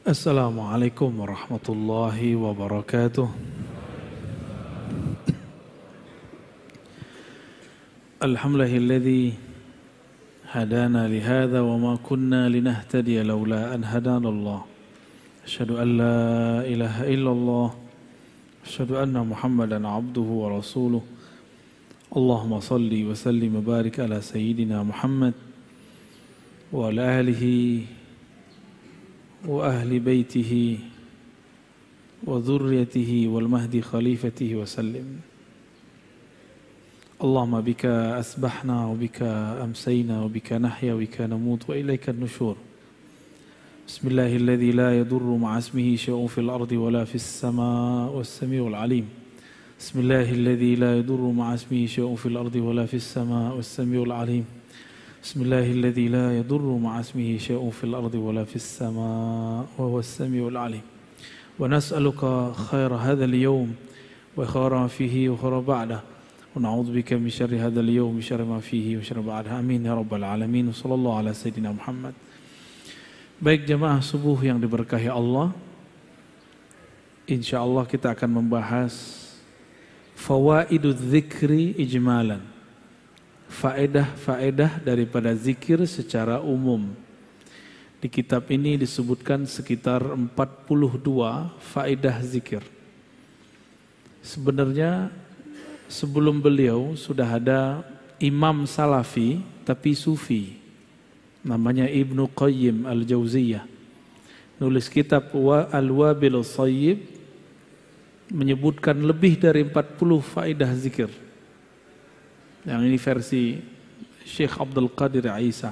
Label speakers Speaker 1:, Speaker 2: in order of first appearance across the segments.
Speaker 1: Assalamualaikum warahmatullahi wabarakatuh. Alhamdulillahilladzi hadana lihadza wa ma kunna linahtadiya laula an hadana Allah. Asyhadu an la ilaha illallah. Asyhadu anna Muhammadan abduhu wa rasuluh. Allahumma salli wa sallim wa barik ala sayyidina Muhammad wa ala alihi wa ahli baitihi wa dhurriyyatihi wal mahdi khalifatihi wa sallim. Allahumma bika asbahna wa bika amsayna wa bika nahya wa bika namut wa ilayka an-nushur. Bismillahilladzi la yadurru ma'a ismihi syai'un fil ardi wa la fis samaa'i was-sami'ul 'alim. Bismillahilladzi la yadurru ma'a ismihi syai'un fil ardi wa la fis samaa'i was-sami'ul 'alim. Bismillahilladzi la yadurru ma'a ismihi syai'un fil ardi wa la fis samaa'i wa huwas samiul 'alim. Wa nas'aluka khaira hadzal yawm wa khaira ma fihi wa khaira ba'dah. Wa na'udzubika min syarri hadzal yawm wa syarri ma fihi wa syarri ba'dah. Amin ya rabbal alamin. Sallallahu ala sayyidina Muhammad. Baik jemaah subuh yang diberkahi Allah, insyaallah kita akan membahas fawaidudz dzikri ijmalan. Faedah-faedah daripada zikir secara umum. Di kitab ini disebutkan sekitar 42 faedah zikir. Sebenarnya sebelum beliau sudah ada imam salafi tapi sufi. Namanya Ibnu Qayyim Al-Jauziyah. Nulis kitab Al-Wabilus Shayyib, menyebutkan lebih dari 40 faedah zikir. Yang ini versi Syekh Abdul Qadir Isa.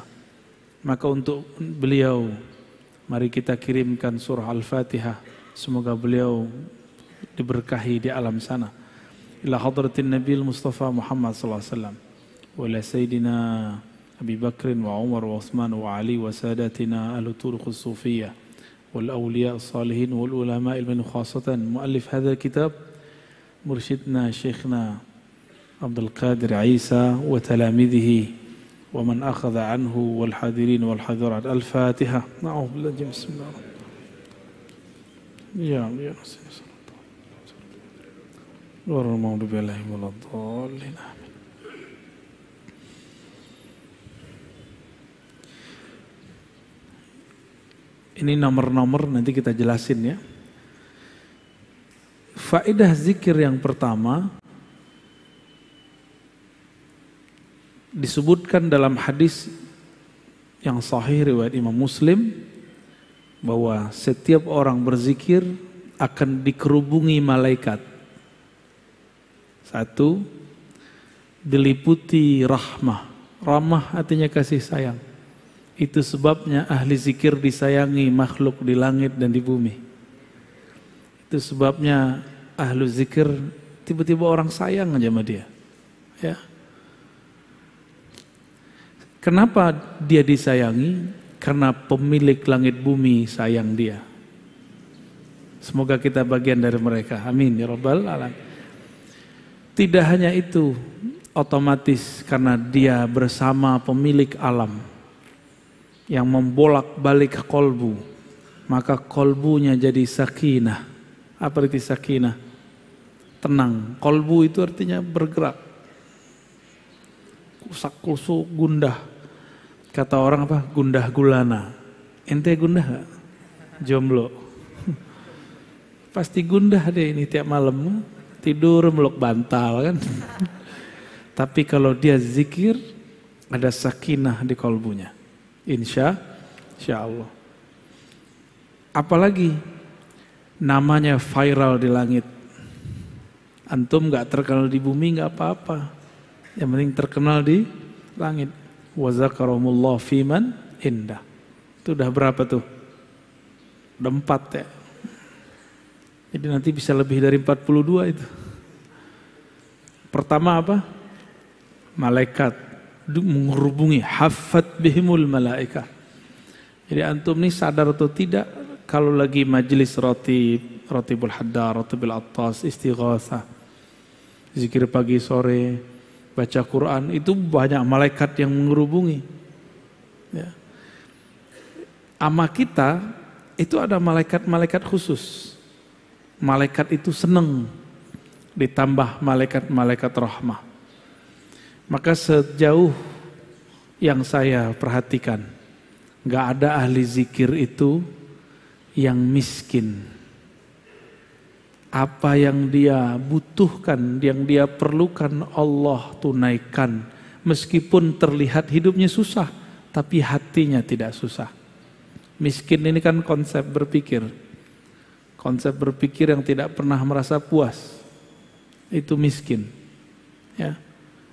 Speaker 1: Maka untuk beliau, mari kita kirimkan surah Al-Fatihah. Semoga beliau diberkahi di alam sana. Ila hadratin Nabil Mustafa Muhammad sallallahu alaihi wasallam. Wa ila Sayyidina Abi Bakrin wa Umar wa Uthman wa Ali wa sadatina ahlu turuq as-sufiyah wal awliya as-salihin wal ulama ilmin khasatan. Muallif hadzal kitab mursyidna Syekhna Abdul Qadir Isa wa talamidhihi wa man akhadha anhu wal hadirin wal hadirat. Al-Fatihah. Na'udzubillahi bismillahirrahmanirrahim. Ini nomor-nomor nanti kita jelasin ya. Faedah zikir yang pertama disebutkan dalam hadis yang sahih riwayat Imam Muslim bahwa setiap orang berzikir akan dikerubungi malaikat. Satu, diliputi rahmah. Rahmah artinya kasih sayang. Itu sebabnya ahli zikir disayangi makhluk di langit dan di bumi. Itu sebabnya ahli zikir tiba-tiba orang sayang aja sama dia. Ya. Kenapa dia disayangi? Karena pemilik langit bumi sayang dia. Semoga kita bagian dari mereka. Amin ya rabbal alamin. Tidak hanya itu, otomatis karena dia bersama pemilik alam yang membolak-balik kolbu, maka kolbunya jadi sakinah. Apa arti sakinah? Tenang. Kolbu itu artinya bergerak. Kusak-kusuk, gundah. Kata orang apa? Gundah gulana. Ente gundah gak? Jomblo. Pasti gundah deh ini tiap malam. Tidur meluk bantal kan. Tapi kalau dia zikir, ada sakinah di kolbunya. Insya Allah. Apalagi namanya viral di langit. Antum gak terkenal di bumi gak apa-apa. Yang penting terkenal di langit. Wa zakarahumullah fiman indah. Itu udah berapa tuh? Udah 4 ya. Jadi nanti bisa lebih dari 42 itu. Pertama apa? Malaikat menghubungi, haffat bihimul malaikah. Jadi antum nih sadar atau tidak kalau lagi majelis rotibul haddar, rotibul attas, istighatsah, zikir pagi sore, baca Quran, itu banyak malaikat yang menghubungi. Ya. Ama kita itu ada malaikat-malaikat khusus. Malaikat itu senang ditambah malaikat-malaikat rahmah. Maka sejauh yang saya perhatikan, nggak ada ahli zikir itu yang miskin. Apa yang dia butuhkan, yang dia perlukan, Allah tunaikan. Meskipun terlihat hidupnya susah, tapi hatinya tidak susah. Miskin ini kan konsep berpikir. Konsep berpikir yang tidak pernah merasa puas. Itu miskin. Ya.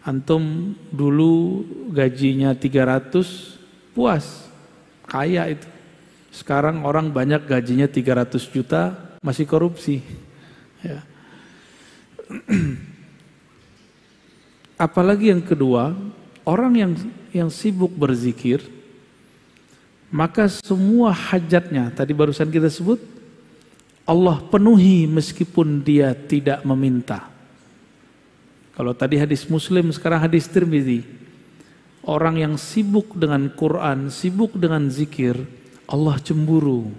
Speaker 1: Antum dulu gajinya 300, puas. Kaya itu. Sekarang orang banyak gajinya 300 juta, masih korupsi. Ya. Apalagi yang kedua, orang yang sibuk berzikir, maka semua hajatnya, tadi barusan kita sebut, Allah penuhi meskipun dia tidak meminta. Kalau tadi hadis Muslim, sekarang hadis Tirmidzi. Orang yang sibuk dengan Quran, sibuk dengan zikir, Allah cemburu.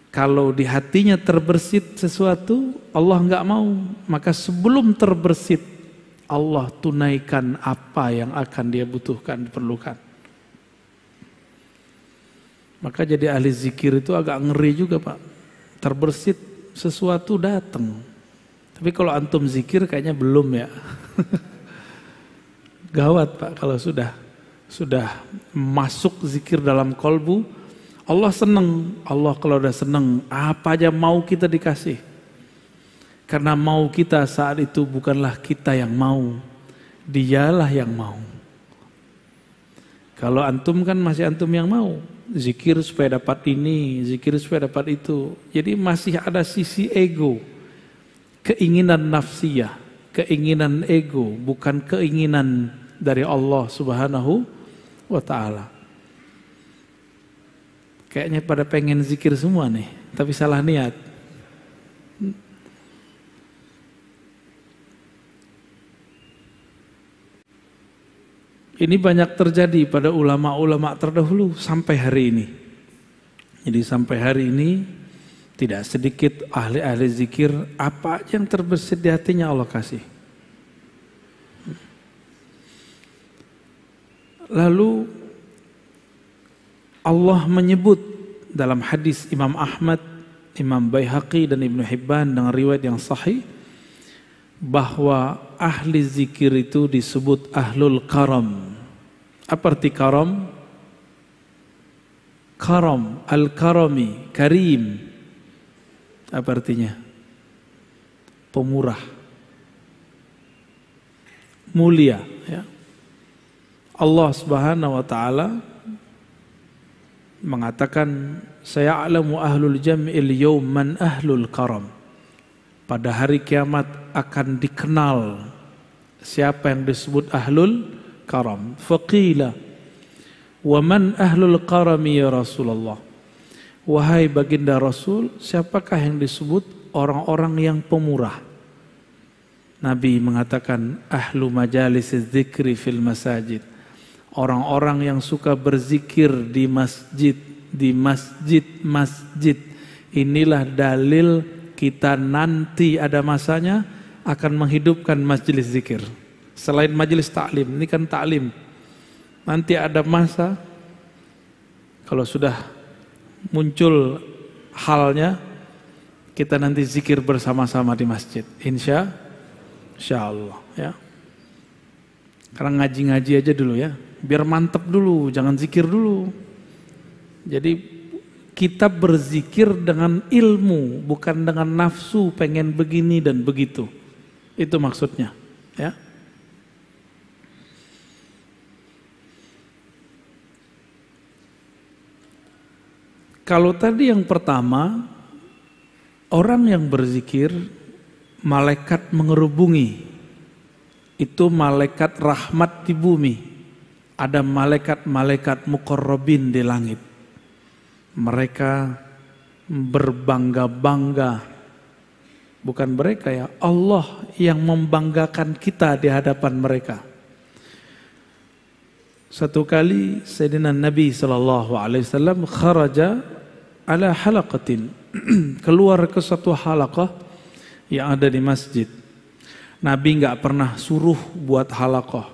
Speaker 1: Kalau di hatinya terbersit sesuatu, Allah nggak mau. Maka sebelum terbersit, Allah tunaikan apa yang akan dia butuhkan, diperlukan. Maka jadi ahli zikir itu agak ngeri juga Pak. Terbersit sesuatu datang. Tapi kalau antum zikir kayaknya belum ya. Gawat Pak kalau sudah masuk zikir dalam kolbu, Allah senang. Allah kalau udah senang, apa aja mau kita dikasih. Karena mau kita saat itu bukanlah kita yang mau, dialah yang mau. Kalau antum kan masih antum yang mau, zikir supaya dapat ini, zikir supaya dapat itu. Jadi masih ada sisi ego, keinginan nafsiyah, keinginan ego, bukan keinginan dari Allah Subhanahu wa ta'ala. Kayaknya pada pengen zikir semua nih, tapi salah niat. Ini banyak terjadi pada ulama-ulama terdahulu sampai hari ini. Jadi sampai hari ini tidak sedikit ahli-ahli zikir, apa yang terbersit di hatinya Allah kasih. Lalu Allah menyebut dalam hadis Imam Ahmad, Imam Baihaqi dan Ibnu Hibban dengan riwayat yang sahih bahwa ahli zikir itu disebut ahlul karam. Apa arti karam? Karam, al-karami, karim. Apa artinya? Pemurah, mulia. Ya. Allah Subhanahu wa ta'ala mengatakan, saya'lamu ahlul jam'il yawm man ahlul karam. Pada hari kiamat akan dikenal siapa yang disebut ahlul karam. Faqila wa man ahlul karami ya Rasulullah. Wahai baginda Rasul, siapakah yang disebut orang-orang yang pemurah? Nabi mengatakan ahlu majalis dzikri fil masajid. Orang-orang yang suka berzikir di masjid, masjid. Inilah dalil kita nanti ada masanya akan menghidupkan majelis zikir. Selain majelis taklim, ini kan taklim. Nanti ada masa kalau sudah muncul halnya, kita nanti zikir bersama-sama di masjid. Insya Allah ya. Karena ngaji-ngaji aja dulu ya, biar mantep dulu, jangan zikir dulu. Jadi kita berzikir dengan ilmu, bukan dengan nafsu pengen begini dan begitu. Itu maksudnya ya. Kalau tadi yang pertama, orang yang berzikir, malaikat mengerubungi. Itu malaikat rahmat di bumi. Ada malaikat-malaikat muqarrabin di langit. Mereka berbangga-bangga. Bukan mereka ya, Allah yang membanggakan kita di hadapan mereka. Satu kali Sayyidina Nabi SAW kharaja ala halaqatin, keluar ke satu halaqah yang ada di masjid. Nabi nggak pernah suruh buat halaqah,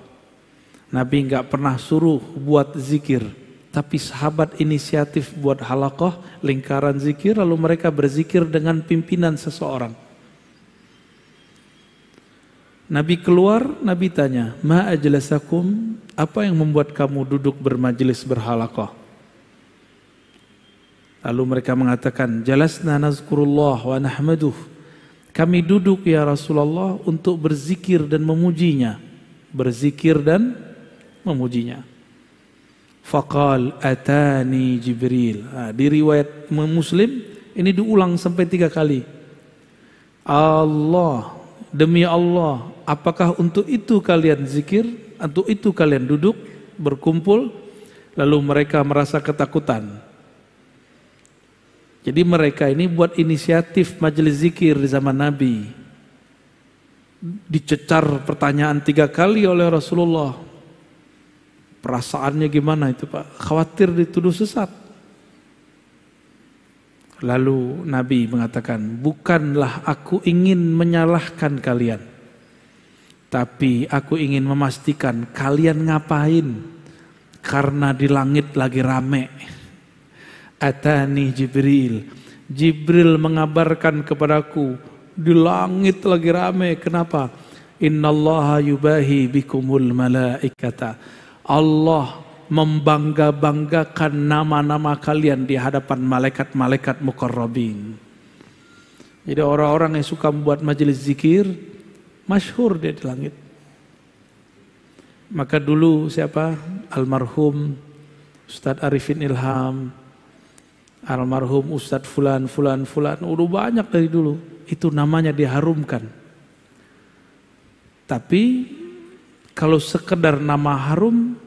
Speaker 1: Nabi nggak pernah suruh buat zikir, tapi sahabat inisiatif buat halaqah, lingkaran zikir, lalu mereka berzikir dengan pimpinan seseorang. Nabi keluar, Nabi tanya, ma ajlasakum, apa yang membuat kamu duduk bermajlis berhalaqah? Lalu mereka mengatakan, jalasna nazkurullah wa nahmaduh. Kami duduk ya Rasulullah untuk berzikir dan memujinya. Berzikir dan memujinya. Faqal atani Jibril. Di riwayat Muslim ini diulang sampai 3 kali. Allah, demi Allah, apakah untuk itu kalian zikir? Untuk itu kalian duduk, berkumpul? Lalu mereka merasa ketakutan. Jadi mereka ini buat inisiatif majelis zikir di zaman Nabi. Dicecar pertanyaan 3 kali oleh Rasulullah. Perasaannya gimana itu Pak? Khawatir dituduh sesat. Lalu Nabi mengatakan, bukanlah aku ingin menyalahkan kalian, tapi aku ingin memastikan kalian ngapain, karena di langit lagi rame. Atani Jibril, Jibril mengabarkan kepadaku, di langit lagi rame. Kenapa? Innallaha yubahi bikumul malaikata. Allah membangga-banggakan nama-nama kalian di hadapan malaikat-malaikat muqarrabin. Jadi orang-orang yang suka membuat majelis zikir, masyhur dia di langit. Maka dulu siapa? Almarhum Ustadz Arifin Ilham, almarhum Ustadz Fulan, udah banyak dari dulu. Itu namanya diharumkan. Tapi kalau sekedar nama harum,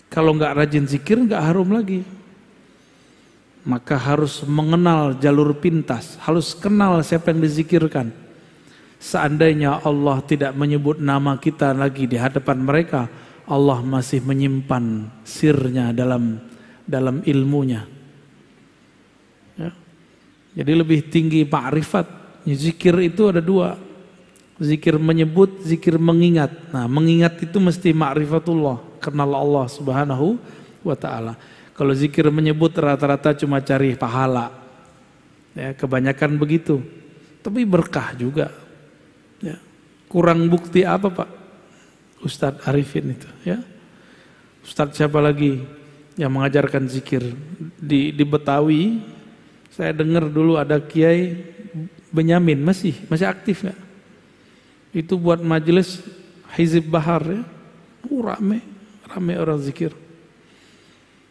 Speaker 1: kalau nggak rajin zikir nggak harum lagi. Maka harus mengenal jalur pintas, harus kenal siapa yang dizikirkan. Seandainya Allah tidak menyebut nama kita lagi di hadapan mereka, Allah masih menyimpan sirnya dalam ilmunya. Ya. Jadi lebih tinggi ma'rifat. Zikir itu ada 2. Zikir menyebut, zikir mengingat. Nah, mengingat itu mesti ma'rifatullah, kenal Allah Subhanahu wa ta'ala. Kalau zikir menyebut rata-rata cuma cari pahala. Ya, kebanyakan begitu. Tapi berkah juga. Ya. Kurang bukti apa Pak? Ustadz Arifin itu, ya. Ustadz siapa lagi yang mengajarkan zikir di Betawi? Saya dengar dulu ada Kiai Benyamin, masih aktif nggak? Itu buat majelis Hizib Bahar, ya. Rame orang zikir.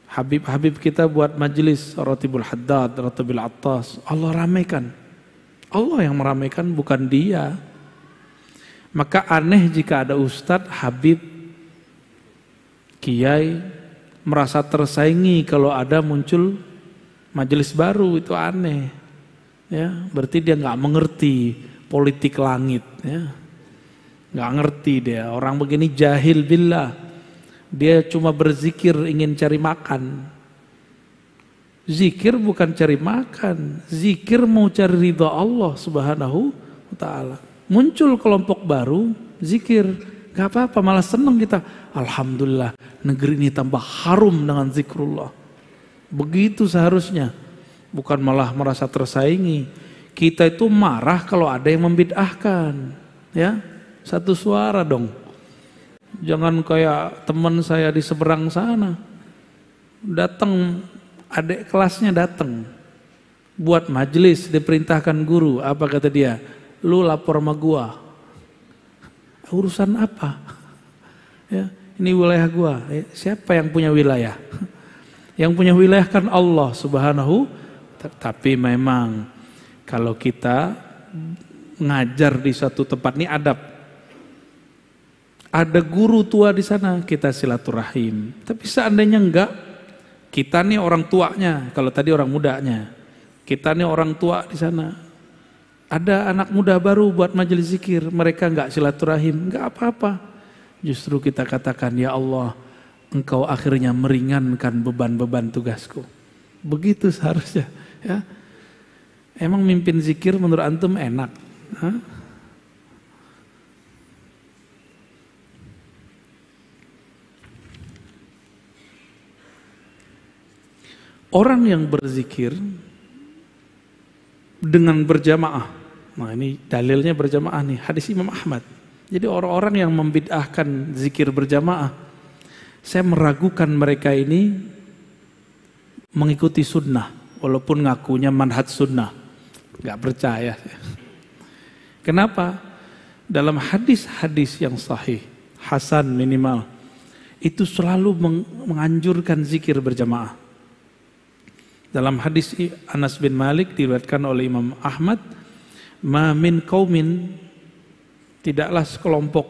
Speaker 1: Habib kita buat majelis Ratibul Haddad, Ratibul Attas. Allah ramaikan. Allah yang meramaikan, bukan dia. Maka aneh jika ada ustadz, habib, kiai merasa tersaingi kalau ada muncul majelis baru, itu aneh. Ya, berarti dia nggak mengerti politik langit. Ya. Nggak ngerti dia, orang begini jahil billah. Dia cuma berzikir ingin cari makan. Zikir bukan cari makan, zikir mau cari ridha Allah Subhanahu wa ta'ala. Muncul kelompok baru, zikir, gak apa-apa, malah senang kita. Alhamdulillah, negeri ini tambah harum dengan zikrullah. Begitu seharusnya, bukan malah merasa tersaingi. Kita itu marah kalau ada yang membid'ahkan, ya. Satu suara dong. Jangan kayak teman saya di seberang sana. Datang, adik kelasnya datang. Buat majelis, diperintahkan guru. Apa kata dia? Lu lapor sama gua. Urusan apa? Ya, ini wilayah gua. Siapa yang punya wilayah? Yang punya wilayah kan Allah Subhanahu. Tapi memang kalau kita ngajar di suatu tempat, ini adab. Ada guru tua di sana, kita silaturahim. Tapi seandainya enggak, kita nih orang tuanya, kalau tadi orang mudanya. Kita nih orang tua di sana. Ada anak muda baru buat majelis zikir, mereka enggak silaturahim, enggak apa-apa. Justru kita katakan, ya Allah, engkau akhirnya meringankan beban-beban tugasku. Begitu seharusnya. Ya. Emang mimpin zikir menurut antum enak? Hah? Orang yang berzikir dengan berjamaah. Nah ini dalilnya berjamaah nih, hadis Imam Ahmad. Jadi orang-orang yang membid'ahkan zikir berjamaah, saya meragukan mereka ini mengikuti sunnah, walaupun ngakunya manhaj sunnah. Gak percaya. Kenapa? Dalam hadis-hadis yang sahih, hasan minimal, itu selalu menganjurkan zikir berjamaah. Dalam hadis Anas bin Malik diriwayatkan oleh Imam Ahmad, "Ma min qaumin," tidaklah sekelompok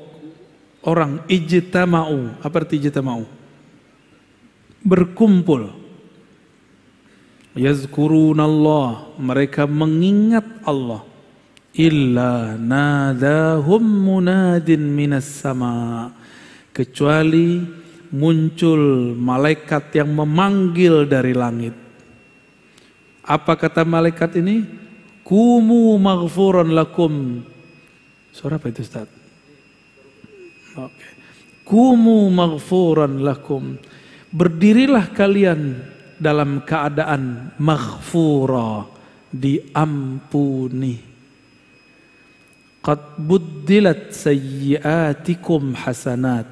Speaker 1: orang, ijtama'u, apa arti ijtama'u? Berkumpul. Yazkurunallah, mereka mengingat Allah. Illa nadahum munadin minas sama, kecuali muncul malaikat yang memanggil dari langit. Apa kata malaikat ini? Kumu maghfuran lakum. Suara apa itu Ustaz? Oke. Kumu maghfuran lakum. Berdirilah kalian dalam keadaan maghfura, diampuni. Qad buddilat sayyiatikum hasanat.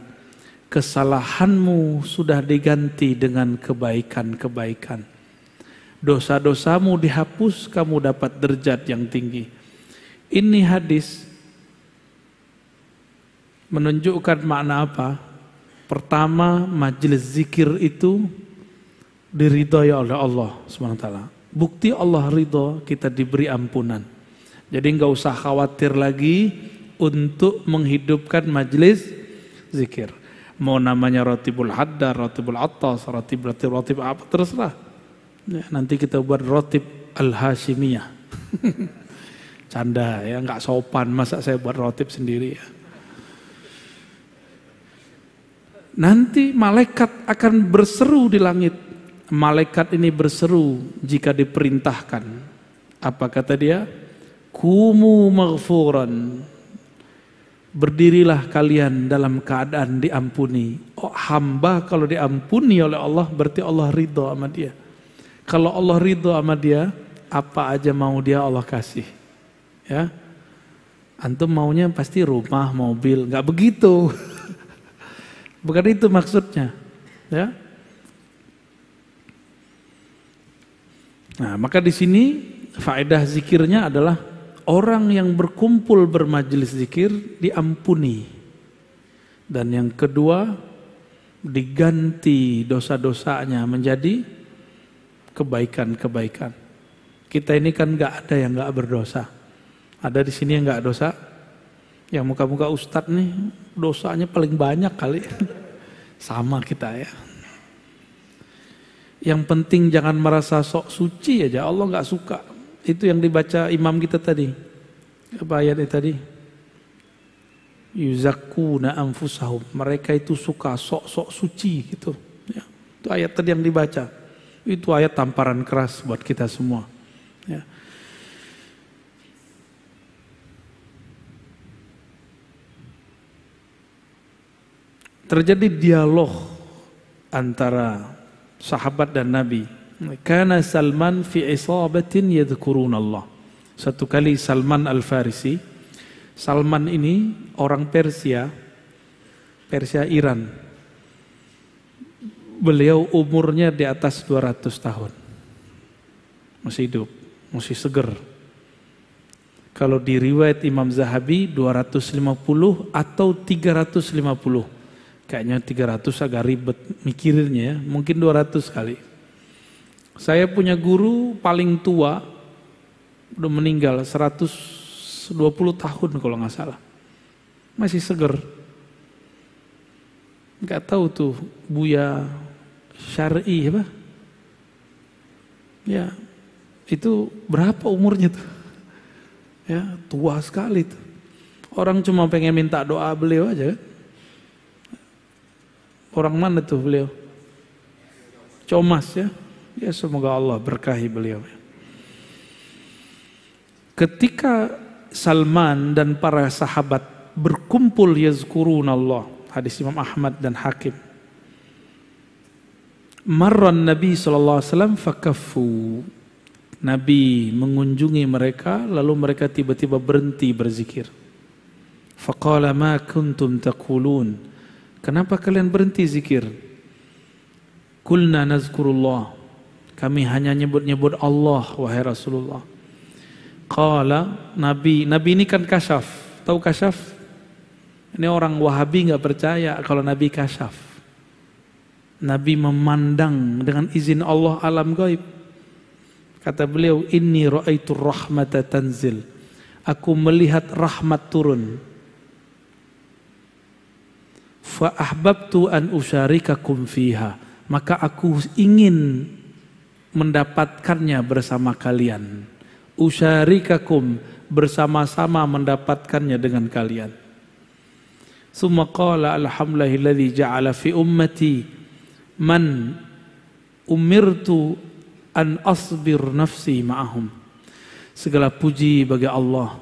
Speaker 1: Kesalahanmu sudah diganti dengan kebaikan-kebaikan. Dosa-dosamu dihapus, kamu dapat derajat yang tinggi. Ini hadis menunjukkan makna apa? Pertama, majelis zikir itu diridhoi oleh Allah SWT. Bukti Allah ridho, kita diberi ampunan. Jadi nggak usah khawatir lagi untuk menghidupkan majelis zikir. Mau namanya rotibul haddar, rotibul attas, rotib apa, terserah. Ya, nanti kita buat rotib al-Hashimiyah. Canda ya, nggak sopan masa saya buat rotib sendiri ya. Nanti malaikat akan berseru di langit. Malaikat ini berseru jika diperintahkan. Apa kata dia? Kumu maghfuran. Berdirilah kalian dalam keadaan diampuni. Oh, hamba kalau diampuni oleh Allah berarti Allah ridho sama dia. Kalau Allah ridho sama dia, apa aja mau dia Allah kasih. Ya, antum maunya pasti rumah, mobil, nggak begitu. Bukan itu maksudnya. Ya. Nah, maka di sini faedah zikirnya adalah orang yang berkumpul bermajelis zikir diampuni. Dan yang kedua, diganti dosa-dosanya menjadi kebaikan-kebaikan. Kita ini kan nggak ada yang nggak berdosa. Ada di sini yang nggak dosa. Yang muka-muka ustadz nih dosanya paling banyak kali. Sama kita ya. Yang penting jangan merasa sok suci aja. Allah nggak suka. Itu yang dibaca imam kita tadi. Apa ayatnya tadi? Yuzakkuna anfusahum. Mereka itu suka sok-sok suci gitu. Ya. Itu ayat tadi yang dibaca. Itu ayat tamparan keras buat kita semua. Ya. Terjadi dialog antara sahabat dan Nabi. Kana Salman fi isabatin yadhkurunallah. Satu kali Salman Al-Farisi. Salman ini orang Persia Iran. Beliau umurnya di atas 200 tahun. Masih hidup, masih seger. Kalau di riwayat Imam Zahabi 250 atau 350. Kayaknya 300 agak ribet mikirinnya ya, mungkin 200 kali. Saya punya guru paling tua, udah meninggal 120 tahun kalau nggak salah. Masih seger. Nggak tahu tuh Buya Syar'i apa? Ya, itu berapa umurnya tuh? Ya, tua sekali tuh. Orang cuma pengen minta doa beliau aja. Orang mana tuh beliau? Comas ya. Ya semoga Allah berkahi beliau. Ketika Salman dan para sahabat berkumpul yazkurunallah, hadis Imam Ahmad dan Hakim. Marran Nabi SAW fakaffu. Nabi mengunjungi mereka, lalu mereka tiba-tiba berhenti berzikir. Faqala ma kuntum taqulun. Kenapa kalian berhenti zikir? Qulna nazkurullah. Kami hanya nyebut-nyebut Allah, wahai Rasulullah. Qala, Nabi ini kan kasyaf. Tahu kasyaf? Ini orang Wahabi nggak percaya kalau Nabi kasyaf. Nabi memandang dengan izin Allah alam gaib. Kata beliau, inni ra'aitur rahmata tanzil. Aku melihat rahmat turun. Fa ahbabtu an usyarikakum fiha. Maka aku ingin mendapatkannya bersama kalian. Usyarikakum, bersama-sama mendapatkannya dengan kalian. Summa qala alhamdulillahilladzi ja'ala fi ummati man umirtu an asbir nafsi ma'ahum. Segala puji bagi Allah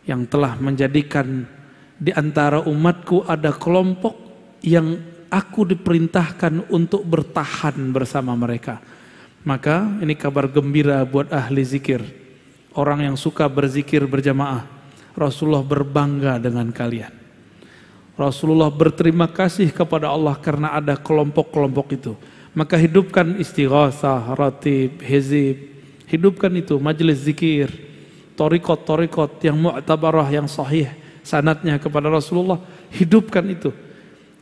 Speaker 1: yang telah menjadikan di antara umatku ada kelompok yang aku diperintahkan untuk bertahan bersama mereka. Maka ini kabar gembira buat ahli zikir. Orang yang suka berzikir berjamaah. Rasulullah berbangga dengan kalian. Rasulullah berterima kasih kepada Allah karena ada kelompok-kelompok itu. Maka hidupkan istighasah, ratib, hizib. Hidupkan itu, majelis zikir, torikot yang mu'tabarah, yang sahih, sanadnya kepada Rasulullah. Hidupkan itu.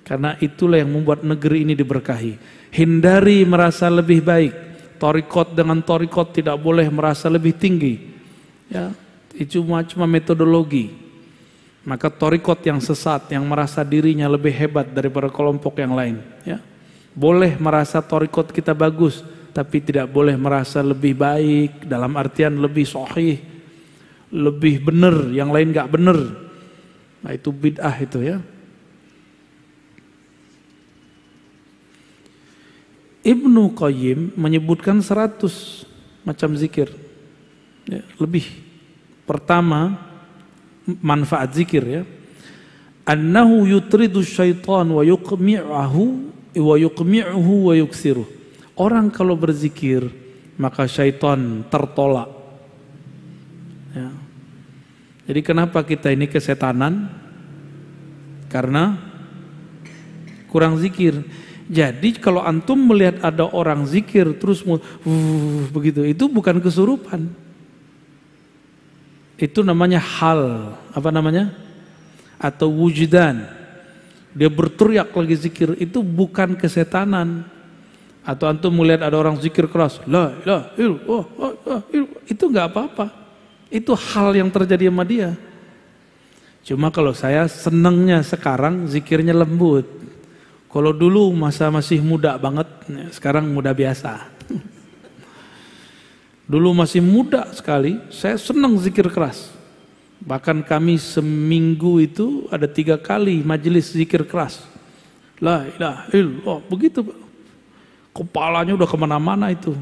Speaker 1: Karena itulah yang membuat negeri ini diberkahi. Hindari merasa lebih baik. Torikot dengan torikot tidak boleh merasa lebih tinggi. Ya, itu cuma metodologi. Maka torikot yang sesat, yang merasa dirinya lebih hebat daripada kelompok yang lain. Ya. Boleh merasa torikot kita bagus, tapi tidak boleh merasa lebih baik, dalam artian lebih sahih, lebih benar, yang lain gak benar. Nah itu bid'ah itu ya. Ibnu Qayyim menyebutkan 100 macam zikir. Ya, lebih. Pertama, manfaat zikir ya. Annahu yutridu syaitan wa yuqmi'uhu wa yuksiruh. Orang kalau berzikir maka syaitan tertolak. Ya. Jadi kenapa kita ini kesetanan? Karena kurang zikir. Jadi kalau antum melihat ada orang zikir terus begitu, itu bukan kesurupan. Itu namanya hal, apa namanya? Atau wujdan. Dia berteriak lagi zikir, itu bukan kesetanan. Atau antum melihat ada orang zikir keras, la ilaha illallah, itu nggak apa-apa. Itu hal yang terjadi sama dia. Cuma kalau saya senangnya sekarang zikirnya lembut. Kalau dulu masa masih muda banget, sekarang muda biasa. Dulu masih muda sekali, saya senang zikir keras. Bahkan kami seminggu itu ada 3 kali majelis zikir keras. La ilaha illallah, begitu. Kepalanya udah kemana-mana itu.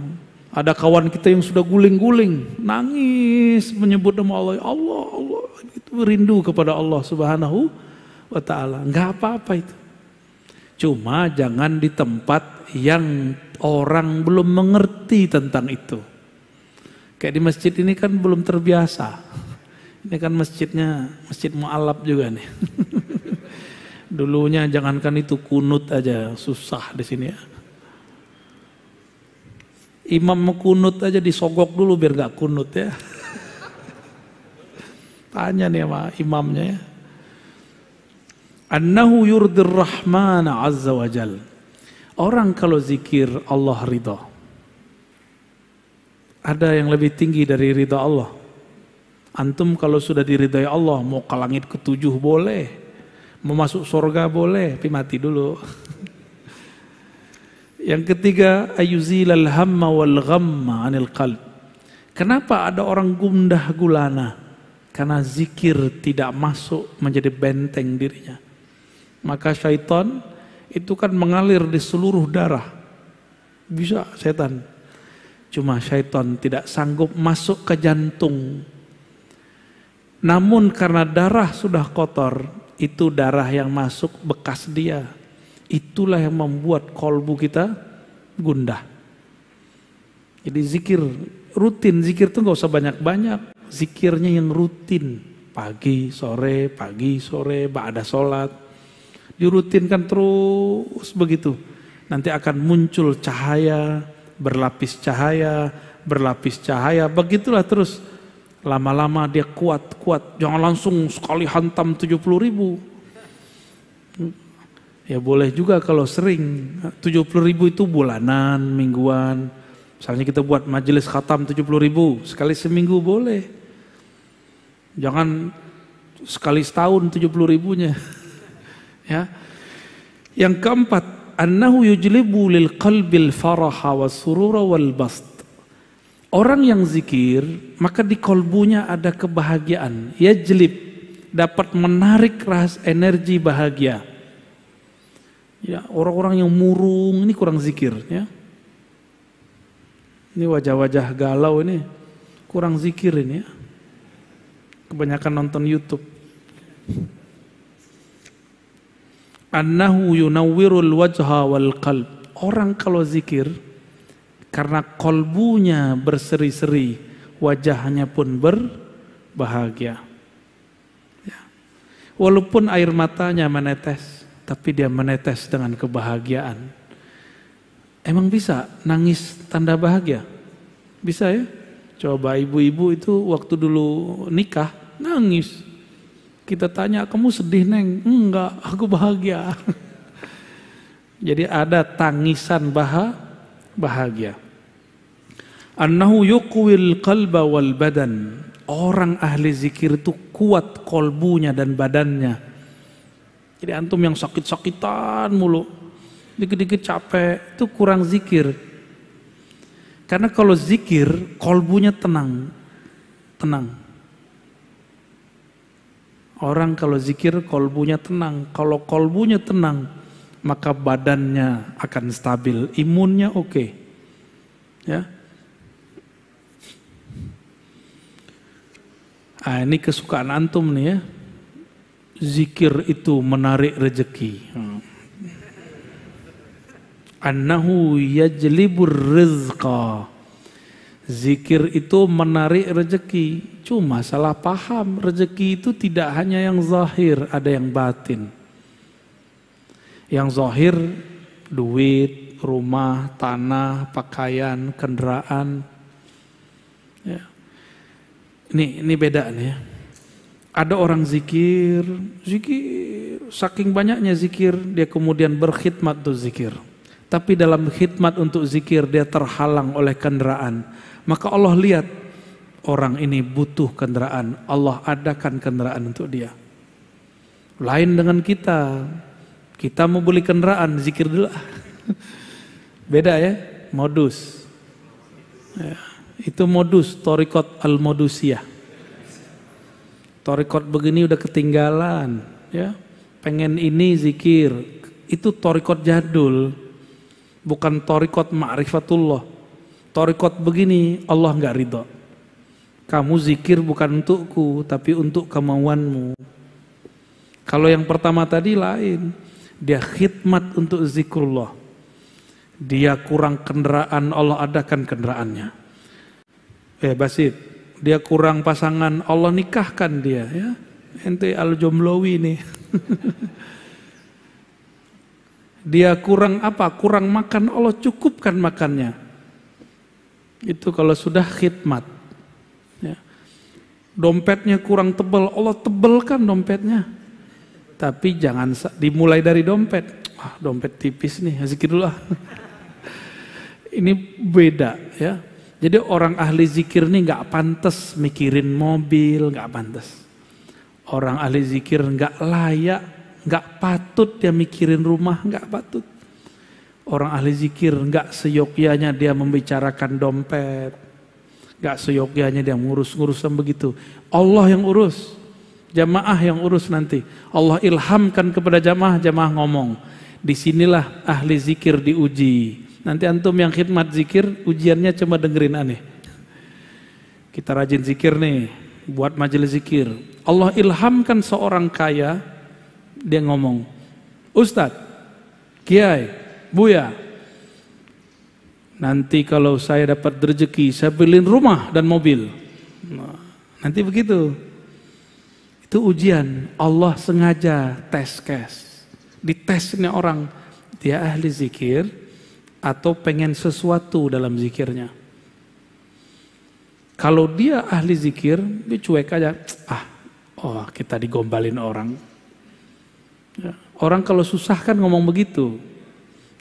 Speaker 1: Ada kawan kita yang sudah guling-guling, nangis menyebut nama Allah. Allah, Allah, itu rindu kepada Allah Subhanahu wa Ta'ala. Enggak apa-apa itu. Cuma jangan di tempat yang orang belum mengerti tentang itu. Kayak di masjid ini kan belum terbiasa. Ini kan masjidnya masjid mu'alaf juga nih. Dulunya jangankan itu kunut aja susah di sini ya. Imam mau kunut aja disogok dulu biar gak kunut ya. Tanya nih sama imamnya ya. Annahu yurdir rahmana azza wa jal. Orang kalau zikir Allah ridha. Ada yang lebih tinggi dari ridha Allah. Antum kalau sudah diridhai Allah, mau ke langit ke-7 boleh, mau masuk surga boleh, tapi mati dulu. Yang ketiga, ayuzilal hamma wal ghamma anil qalb. Kenapa ada orang gundah gulana? Karena zikir tidak masuk menjadi benteng dirinya. Maka syaitan itu kan mengalir di seluruh darah. Bisa setan. Cuma syaitan tidak sanggup masuk ke jantung. Namun karena darah sudah kotor, itu darah yang masuk bekas dia. Itulah yang membuat kolbu kita gundah. Jadi zikir rutin, zikir itu gak usah banyak-banyak. Zikirnya yang rutin, pagi, sore, ba'da sholat. Dirutinkan terus begitu. Nanti akan muncul cahaya, berlapis cahaya, begitulah terus. Lama-lama dia kuat. Jangan langsung sekali hantam 70.000. Ya boleh juga kalau sering. 70.000 itu bulanan, mingguan. Misalnya kita buat majelis khatam 70.000. Sekali seminggu boleh. Jangan sekali setahun 70.000-nya. Ya. Yang keempat, annahu yujlibu lil qalbil faraha was surura wal bast. Orang yang zikir, maka di kolbunya ada kebahagiaan. Yajlib, dapat menarik energi bahagia. Ya, orang-orang yang murung ini kurang zikir, ya. Ini wajah-wajah galau ini kurang zikir ini, ya. Kebanyakan nonton YouTube. Annahu yunawwirul wajha wal qalb. Orang kalau zikir, karena kolbunya berseri-seri, wajahnya pun berbahagia. Ya. Walaupun air matanya menetes, tapi dia menetes dengan kebahagiaan. Emang bisa nangis tanda bahagia? Bisa ya? Coba ibu-ibu itu waktu dulu nikah, nangis. Kita tanya, kamu sedih neng? Enggak, aku bahagia. Jadi ada tangisan bahagia. Annahu yuqwil qalba wal badan. Orang ahli zikir itu kuat kolbunya dan badannya. Jadi antum yang sakit-sakitan mulu, dikit-dikit capek, itu kurang zikir. Karena kalau zikir, kolbunya tenang. Orang kalau zikir, kolbunya tenang. Kalau kolbunya tenang, maka badannya akan stabil, imunnya oke. Ya. Ini kesukaan antum nih ya. Zikir itu menarik rezeki. Annahu yajlibur rizqa. Zikir itu menarik rezeki. Cuma salah paham, rezeki itu tidak hanya yang zahir, ada yang batin. Yang zahir duit, rumah, tanah, pakaian, kendaraan. Ya. Ini beda nih ya. Ada orang zikir, saking banyaknya zikir, dia kemudian berkhidmat untuk zikir. Tapi dalam khidmat untuk zikir dia terhalang oleh kendaraan. Maka Allah lihat, orang ini butuh kendaraan, Allah adakan kendaraan untuk dia. Lain dengan kita mau beli kendaraan, zikir dulu. Beda ya, modus. Ya. Itu modus, thariqat al-modusiyah. Thariqat begini udah ketinggalan, ya. Pengen ini zikir, itu thariqat jadul, bukan thariqat ma'rifatullah. Thariqat begini Allah nggak ridho. Kamu zikir bukan untukku, tapi untuk kemauanmu. Kalau yang pertama tadi lain, dia khidmat untuk zikrullah. Dia kurang kendaraan, Allah adakan kendaraannya. Basit, dia kurang pasangan, Allah nikahkan dia, ya. Ente al-jomlowi nih. Dia kurang apa? Kurang makan, Allah cukupkan makannya. Itu kalau sudah khidmat. Ya. Dompetnya kurang tebal, Allah tebelkan dompetnya. Tapi jangan dimulai dari dompet. Dompet tipis nih, zikir dulu lah. Ini beda, ya. Jadi orang ahli zikir nih nggak pantas mikirin mobil, nggak pantas. Orang ahli zikir nggak layak, nggak patut dia mikirin rumah, nggak patut. Orang ahli zikir nggak seyogyanya dia membicarakan dompet, nggak seyogyanya dia ngurus-ngurusan begitu. Allah yang urus, jamaah yang urus nanti. Allah ilhamkan kepada jamaah, jamaah ngomong. Disinilah ahli zikir diuji. Nanti antum yang khidmat zikir, ujiannya cuma dengerin aneh. Kita rajin zikir nih, buat majelis zikir. Allah ilhamkan seorang kaya, dia ngomong, Ustadz, Kiai, Buya, nanti kalau saya dapat rezeki, saya beliin rumah dan mobil. Nah, nanti begitu. Itu ujian. Allah sengaja tes case. Ditesnya orang, dia ahli zikir atau pengen sesuatu dalam zikirnya. Kalau dia ahli zikir, dia cuek aja. Kita digombalin orang. Ya. Orang kalau susah kan ngomong begitu.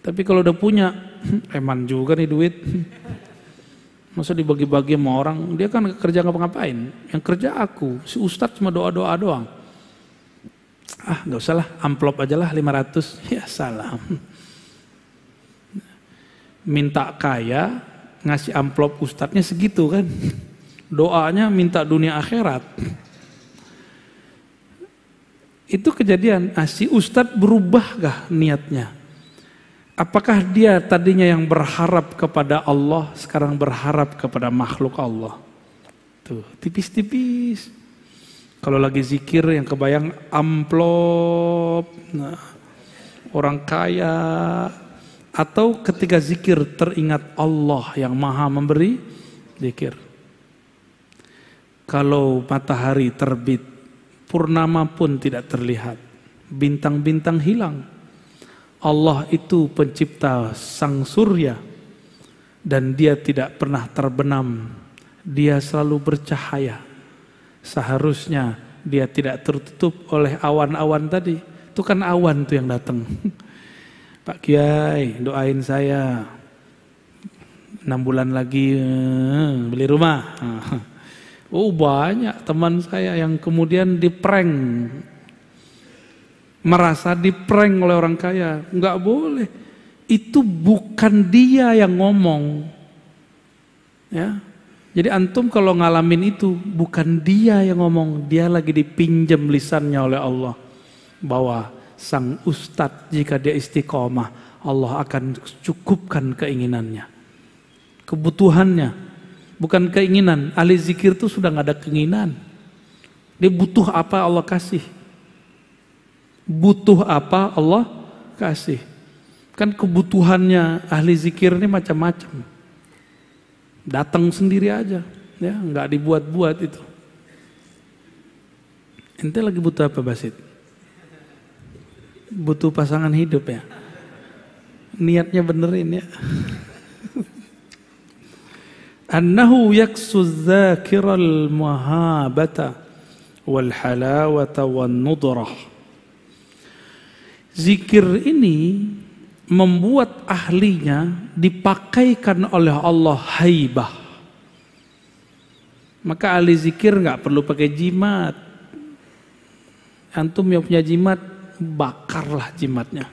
Speaker 1: Tapi kalau udah punya, eman juga nih duit. Masa dibagi-bagi sama orang, dia kan kerja ngapa-ngapain. Yang kerja aku, si Ustadz cuma doa-doa doang. Gak usah lah, amplop aja lah 500. Ya salam. Minta kaya, ngasih amplop Ustadznya segitu kan. Doanya minta dunia akhirat. Itu kejadian, si Ustadz berubah gak niatnya? Apakah dia tadinya yang berharap kepada Allah, sekarang berharap kepada makhluk Allah? Tuh, tipis-tipis. Kalau lagi zikir yang kebayang amplop, nah, orang kaya, atau ketika zikir teringat Allah yang maha memberi zikir. Kalau matahari terbit, purnama pun tidak terlihat, bintang-bintang hilang. Allah itu pencipta sang surya dan dia tidak pernah terbenam, dia selalu bercahaya. Seharusnya dia tidak tertutup oleh awan-awan tadi. Itu kan awan tuh yang datang. Pak Kiai, doain saya 6 bulan lagi beli rumah. Banyak teman saya yang kemudian diprank, merasa diprank oleh orang kaya. Enggak boleh. Itu bukan dia yang ngomong. Ya. Jadi antum kalau ngalamin itu bukan dia yang ngomong, dia lagi dipinjam lisannya oleh Allah. Bahwa sang ustadz jika dia istiqomah, Allah akan cukupkan keinginannya, kebutuhannya, bukan keinginan. Ahli zikir itu sudah nggak ada keinginan. Dia butuh apa Allah kasih. Butuh apa Allah kasih. Kan kebutuhannya ahli zikir ini macam-macam. Datang sendiri aja, ya, nggak dibuat-buat itu. Ente lagi butuh apa, Basit? Butuh pasangan hidup ya? Niatnya benerin ya. Annahu yaksuz zakiral mahabata wal halawata wan nudrah. Zikir ini membuat ahlinya dipakaikan oleh Allah haibah. Maka ahli zikir nggak perlu pakai jimat. Antum yang punya jimat, bakarlah jimatnya.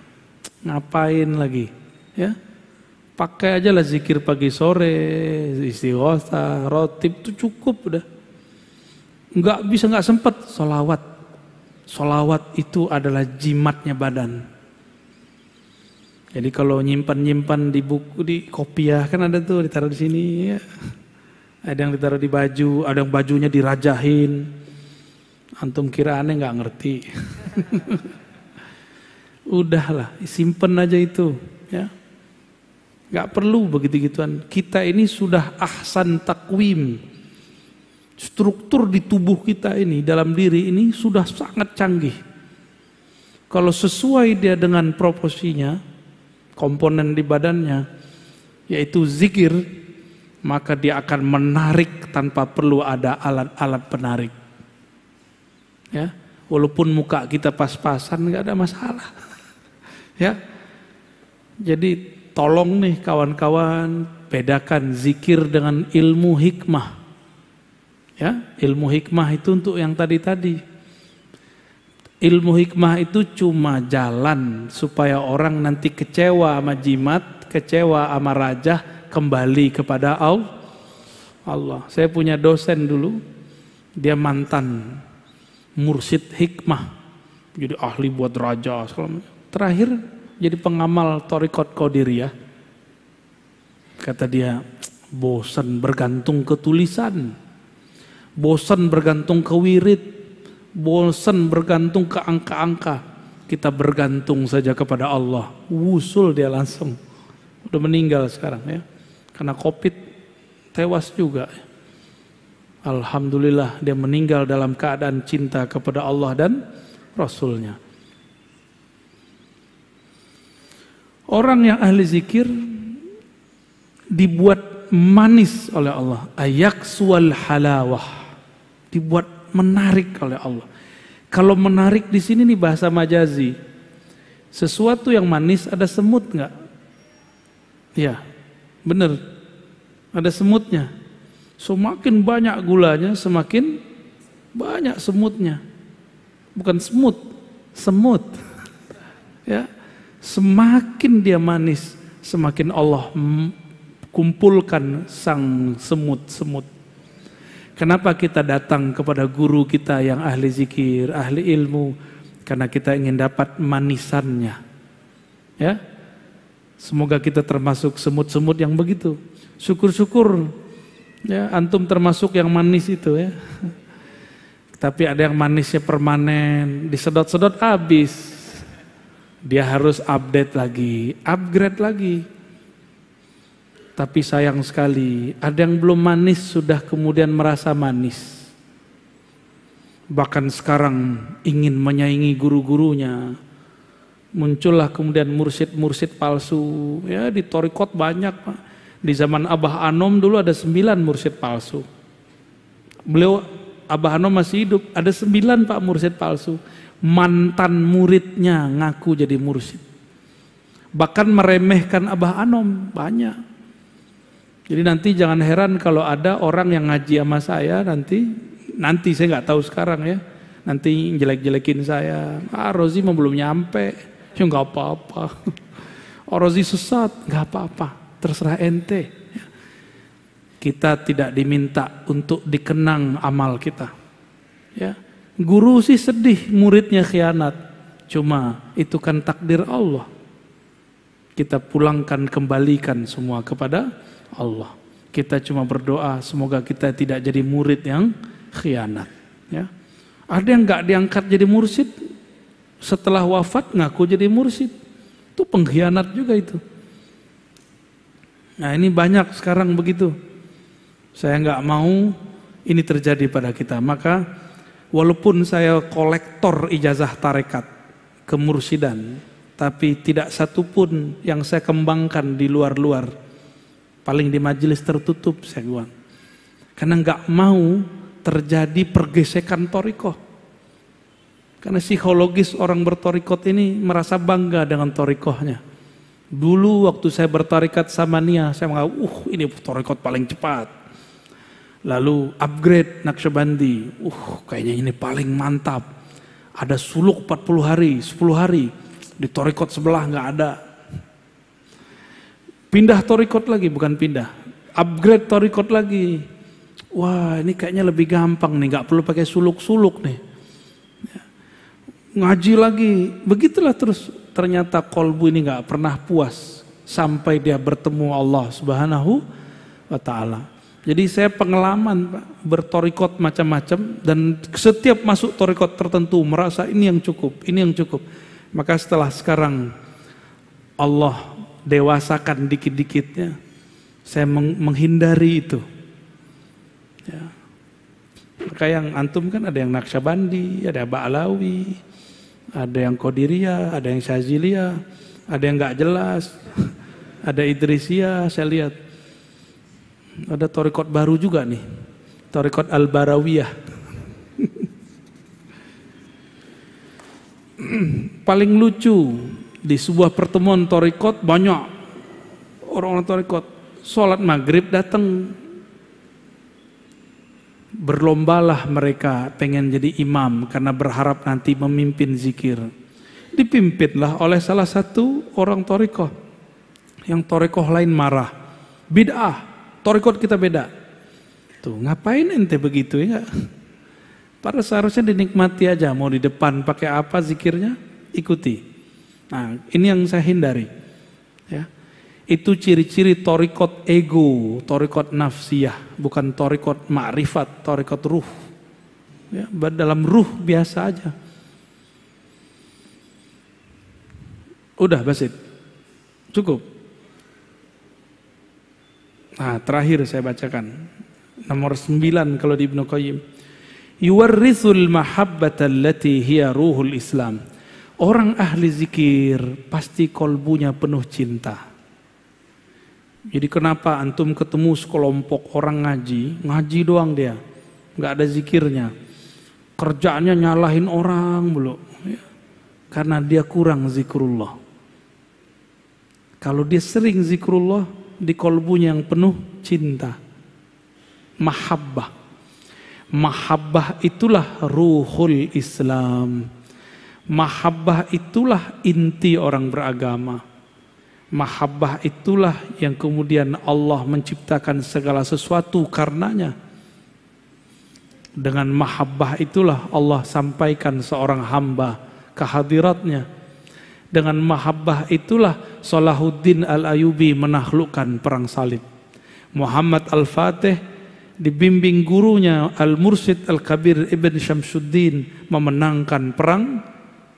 Speaker 1: Ngapain lagi? Ya, pakai aja lah zikir pagi sore, istighosah, rotib itu cukup udah. Nggak sempat sholawat. Sholawat itu adalah jimatnya badan. Jadi kalau nyimpan di buku, di kopiah kan ada tuh ditaruh di sini ya. Ada yang ditaruh di baju, ada yang bajunya dirajahin. Antum kira aneh nggak ngerti. Udahlah, simpen aja itu ya. Nggak perlu begitu-gituan. Kita ini sudah ahsan takwim. Struktur di tubuh kita ini, dalam diri ini sudah sangat canggih. Kalau sesuai dia dengan proporsinya, komponen di badannya, yaitu zikir, maka dia akan menarik tanpa perlu ada alat-alat penarik. Ya, walaupun muka kita pas-pasan nggak ada masalah. Ya, jadi tolong nih kawan-kawan bedakan zikir dengan ilmu hikmah. Ya, ilmu hikmah itu untuk yang tadi-tadi. Ilmu hikmah itu cuma jalan supaya orang nanti kecewa sama jimat, kecewa sama raja, kembali kepada Allah. Saya punya dosen dulu, dia mantan mursyid hikmah, jadi ahli buat raja. Terakhir jadi pengamal Thariqat Qadiriyah. Kata dia, bosan bergantung ke tulisan, bosan bergantung ke wirid, bosan bergantung ke angka-angka. Kita bergantung saja kepada Allah. Wusul dia langsung. Udah meninggal sekarang ya. Karena Covid tewas juga. Alhamdulillah dia meninggal dalam keadaan cinta kepada Allah dan Rasulnya. Orang yang ahli zikir dibuat manis oleh Allah. Ayaksual halawah. Dibuat menarik oleh Allah. Kalau menarik di sini nih bahasa majazi. Sesuatu yang manis ada semut nggak? Ya, bener. Ada semutnya. Semakin banyak gulanya, semakin banyak semutnya. Bukan semut, semut. Ya, semakin dia manis, semakin Allah kumpulkan sang semut-semut. Kenapa kita datang kepada guru kita yang ahli zikir, ahli ilmu? Karena kita ingin dapat manisannya. Ya, semoga kita termasuk semut-semut yang begitu. Syukur-syukur. Ya, antum termasuk yang manis itu ya. Tapi ada yang manisnya permanen, disedot-sedot habis. Dia harus update lagi, upgrade lagi. Tapi sayang sekali, ada yang belum manis sudah kemudian merasa manis. Bahkan sekarang ingin menyaingi guru-gurunya. Muncullah kemudian mursyid-mursyid palsu. Ya, di Thariqat banyak, Pak. Di zaman Abah Anom dulu ada 9 mursyid palsu. Beliau, Abah Anom masih hidup, ada 9 Pak mursyid palsu. Mantan muridnya ngaku jadi mursyid. Bahkan meremehkan Abah Anom, banyak. Jadi nanti jangan heran kalau ada orang yang ngaji sama saya nanti saya nggak tahu sekarang ya. Nanti jelek-jelekin saya. Rozi mah belum nyampe. Ya nggak apa-apa. Rozi sesat, nggak apa-apa. Terserah ente. Kita tidak diminta untuk dikenang amal kita. Ya, guru sih sedih muridnya khianat. Cuma itu kan takdir Allah. Kita pulangkan, kembalikan semua kepada Allah. Kita cuma berdoa semoga kita tidak jadi murid yang khianat. Ya, ada yang nggak diangkat jadi mursyid, setelah wafat ngaku jadi mursyid. Itu pengkhianat juga itu. Nah ini banyak sekarang begitu. Saya nggak mau ini terjadi pada kita. Maka walaupun saya kolektor ijazah tarekat kemursidan, tapi tidak satupun yang saya kembangkan di luar-luar. Paling di majelis tertutup saya bilang. Karena nggak mau terjadi pergesekan thariqah. Karena psikologis orang berthariqat ini merasa bangga dengan thariqahnya. Dulu waktu saya bertarikat sama Nia, saya menganggap, ini thariqat paling cepat. Lalu upgrade Naqsyabandi, kayaknya ini paling mantap. Ada suluk 40 hari, 10 hari. Di thariqat sebelah nggak ada. Pindah thariqat lagi, bukan pindah. Upgrade thariqat lagi. Wah ini kayaknya lebih gampang nih, nggak perlu pakai suluk-suluk nih. Ngaji lagi, begitulah terus. Ternyata kolbu ini nggak pernah puas sampai dia bertemu Allah Subhanahu wa Ta'ala. Jadi saya pengalaman Pak, berthariqat macam-macam dan setiap masuk thariqat tertentu merasa ini yang cukup, ini yang cukup. Maka setelah sekarang Allah dewasakan dikit-dikitnya, saya menghindari itu. Ya. Maka yang antum kan ada yang Naqsyabandi, ada Ba'alawi. Ada yang Qadiriyah, ada yang Syaziliyah, ada yang nggak jelas, ada Idrisiyah, saya lihat. Ada thariqat baru juga nih, thariqat Al-Barawiyah. Paling lucu, di sebuah pertemuan thariqat banyak orang-orang thariqat, sholat maghrib datang. Berlombalah mereka pengen jadi imam karena berharap nanti memimpin zikir. Dipimpinlah oleh salah satu orang thariqah. Yang thariqah lain marah. Bid'ah, thariqat kita beda. Tuh ngapain ente begitu ya? Padahal seharusnya dinikmati aja, mau di depan pakai apa zikirnya, ikuti. Nah, ini yang saya hindari. Ya. Itu ciri-ciri torikot ego, torikot nafsiyah, bukan torikot ma'rifat, torikot ruh. Ya, dalam ruh biasa aja. Udah Basit, cukup. Nah, terakhir saya bacakan. Nomor 9 kalau di Ibnu Qayyim. Yuwarrithul mahabbata allati hiya ruhul Islam. Orang ahli zikir pasti kolbunya penuh cinta. Jadi kenapa antum ketemu sekelompok orang ngaji doang dia, nggak ada zikirnya, kerjaannya nyalahin orang mulu, ya. Karena dia kurang zikrullah. Kalau dia sering zikrullah, di kolbunya yang penuh cinta, mahabbah. Mahabbah itulah ruhul Islam. Mahabbah itulah inti orang beragama. Mahabbah itulah yang kemudian Allah menciptakan segala sesuatu karenanya. Dengan mahabbah itulah Allah sampaikan seorang hamba ke hadiratnya. Dengan mahabbah itulah Salahuddin Al-Ayyubi menaklukkan perang salib. Muhammad Al-Fatih dibimbing gurunya Al-Mursyid Al-Kabir Ibn Syamsuddin memenangkan perang,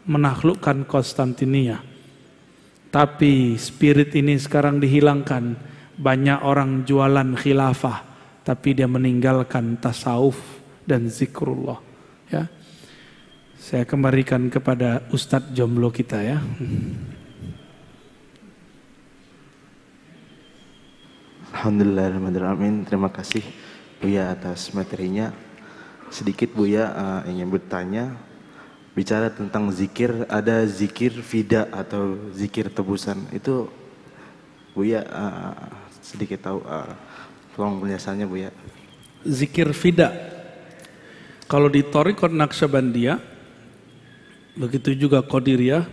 Speaker 1: menaklukkan Konstantinia. Tapi spirit ini sekarang dihilangkan. Banyak orang jualan khilafah, tapi dia meninggalkan tasawuf dan zikrullah. Ya, saya kembalikan kepada Ustadz jomblo kita ya.
Speaker 2: Alhamdulillahirrahmanirrahim. Terima kasih Buya atas materinya. Sedikit Buya ingin bertanya. Bicara tentang zikir, ada zikir fida atau zikir tebusan. Itu Buya sedikit tahu, tolong penjelasannya Buya.
Speaker 1: Zikir fida, kalau di Thariqat Naqsyabandiyah, begitu juga Qadiriyah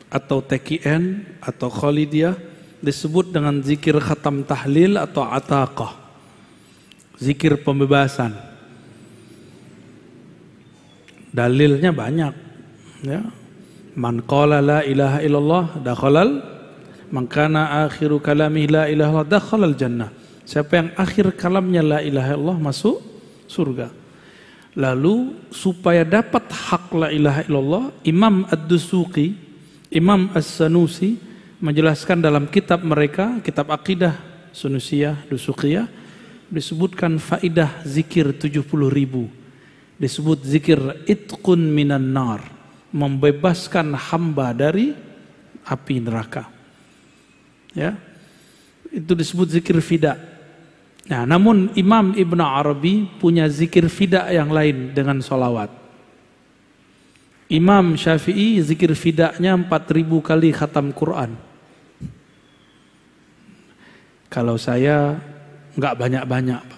Speaker 1: atau TKN atau Khalidiyah, disebut dengan zikir khatam tahlil atau ataqah, zikir pembebasan. Dalilnya banyak, ya. Man qala la ilaha illallah dakhalal, man kana akhiru kalami la ilaha illallah dakhalal jannah. Siapa yang akhir kalamnya la ilaha illallah masuk surga. Lalu supaya dapat hak la ilaha illallah, Imam Ad-Dusuqi, Imam As-Sanusi menjelaskan dalam kitab mereka, kitab akidah Sunusiyah, Dusuqiyah, disebutkan faidah zikir 70.000. Disebut zikir itqun minan nar, membebaskan hamba dari api neraka. Ya, itu disebut zikir fida. Nah, namun Imam Ibn Arabi punya zikir fida yang lain dengan sholawat. Imam Syafi'i zikir fidanya 4.000 kali khatam Quran. Kalau saya nggak banyak-banyak, Pak.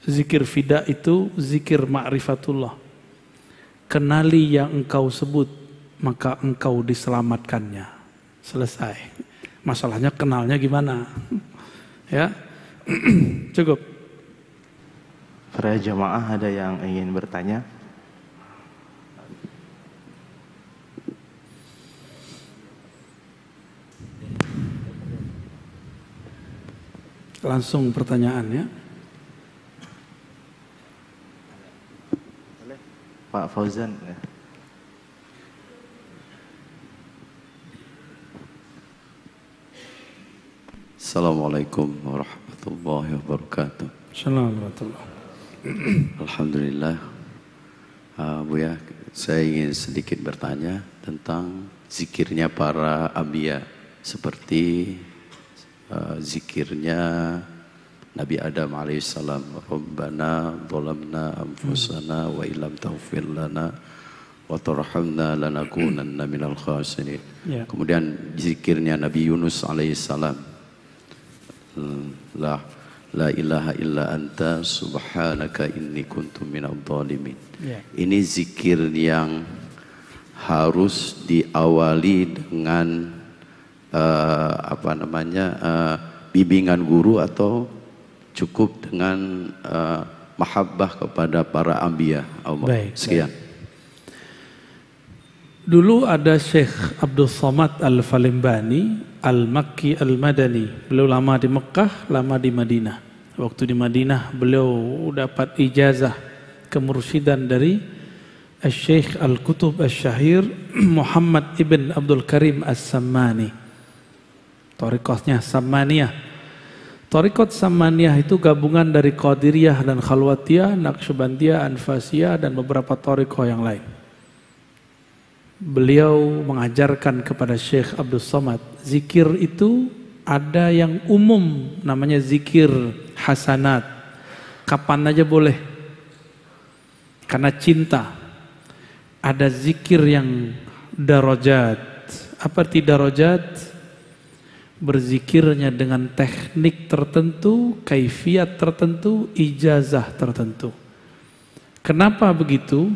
Speaker 1: Zikir fida itu zikir ma'rifatullah. Kenali yang engkau sebut, maka engkau diselamatkannya. Selesai. Masalahnya kenalnya gimana? Ya, cukup.
Speaker 2: Para jamaah ada yang ingin bertanya?
Speaker 1: Langsung pertanyaan ya.
Speaker 2: Pak Fauzan.
Speaker 3: Assalamualaikum warahmatullahi wabarakatuh.
Speaker 1: Assalamualaikum.
Speaker 3: Alhamdulillah. Buya, saya ingin sedikit bertanya tentang zikirnya para anbiya, seperti zikirnya Nabi Adam alaihissalam, Rabbana zalamna anfusana wa illam taghfir lana wa tarhamna lanakunanna minal khasirin.
Speaker 1: Ya.
Speaker 3: Kemudian zikirnya Nabi Yunus alaihissalam, la ilaha illa anta subhanaka inni kuntu minadh dhalimin.
Speaker 1: Ya.
Speaker 3: Ini zikir yang harus diawali dengan bimbingan guru atau cukup dengan mahabbah kepada para anbiya Allah.
Speaker 1: Baik,
Speaker 3: sekian.
Speaker 1: baik. Dulu ada Syekh Abdul Somad Al-Falimbani Al-Makki Al-Madani. Beliau lama di Mekah, lama di Madinah. Waktu di Madinah beliau dapat ijazah kemursyidhan dari Syekh Al-Kutub Al-Syahir Muhammad Ibn Abdul Karim As-Sammani. Thariqahnya Sammaniyah. Thariqat Sammaniyah itu gabungan dari Qadiriyah dan Khalwatiyah, Naqsyabandiyah, Anfasiyah dan beberapa thariqah yang lain. Beliau mengajarkan kepada Syekh Abdul Somad, zikir itu ada yang umum namanya zikir hasanat, kapan aja boleh karena cinta. Ada zikir yang darajat. Apa arti darajat? Berzikirnya dengan teknik tertentu, kaifiat tertentu, ijazah tertentu. Kenapa begitu?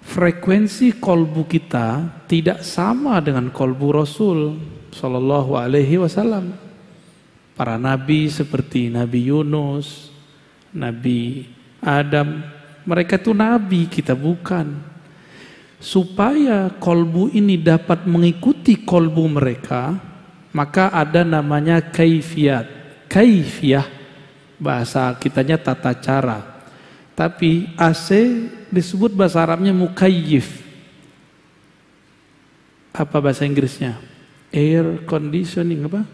Speaker 1: Frekuensi kolbu kita tidak sama dengan kolbu Rasul Sallallahu Alaihi Wasallam. Para nabi seperti Nabi Yunus, Nabi Adam, mereka itu nabi, kita bukan. Supaya kolbu ini dapat mengikuti kolbu mereka, maka ada namanya kaifiat. Kaifiyah bahasa kitanya tata cara. Tapi AC disebut bahasa Arabnya mukayyif. Apa bahasa Inggrisnya? Air conditioning apa?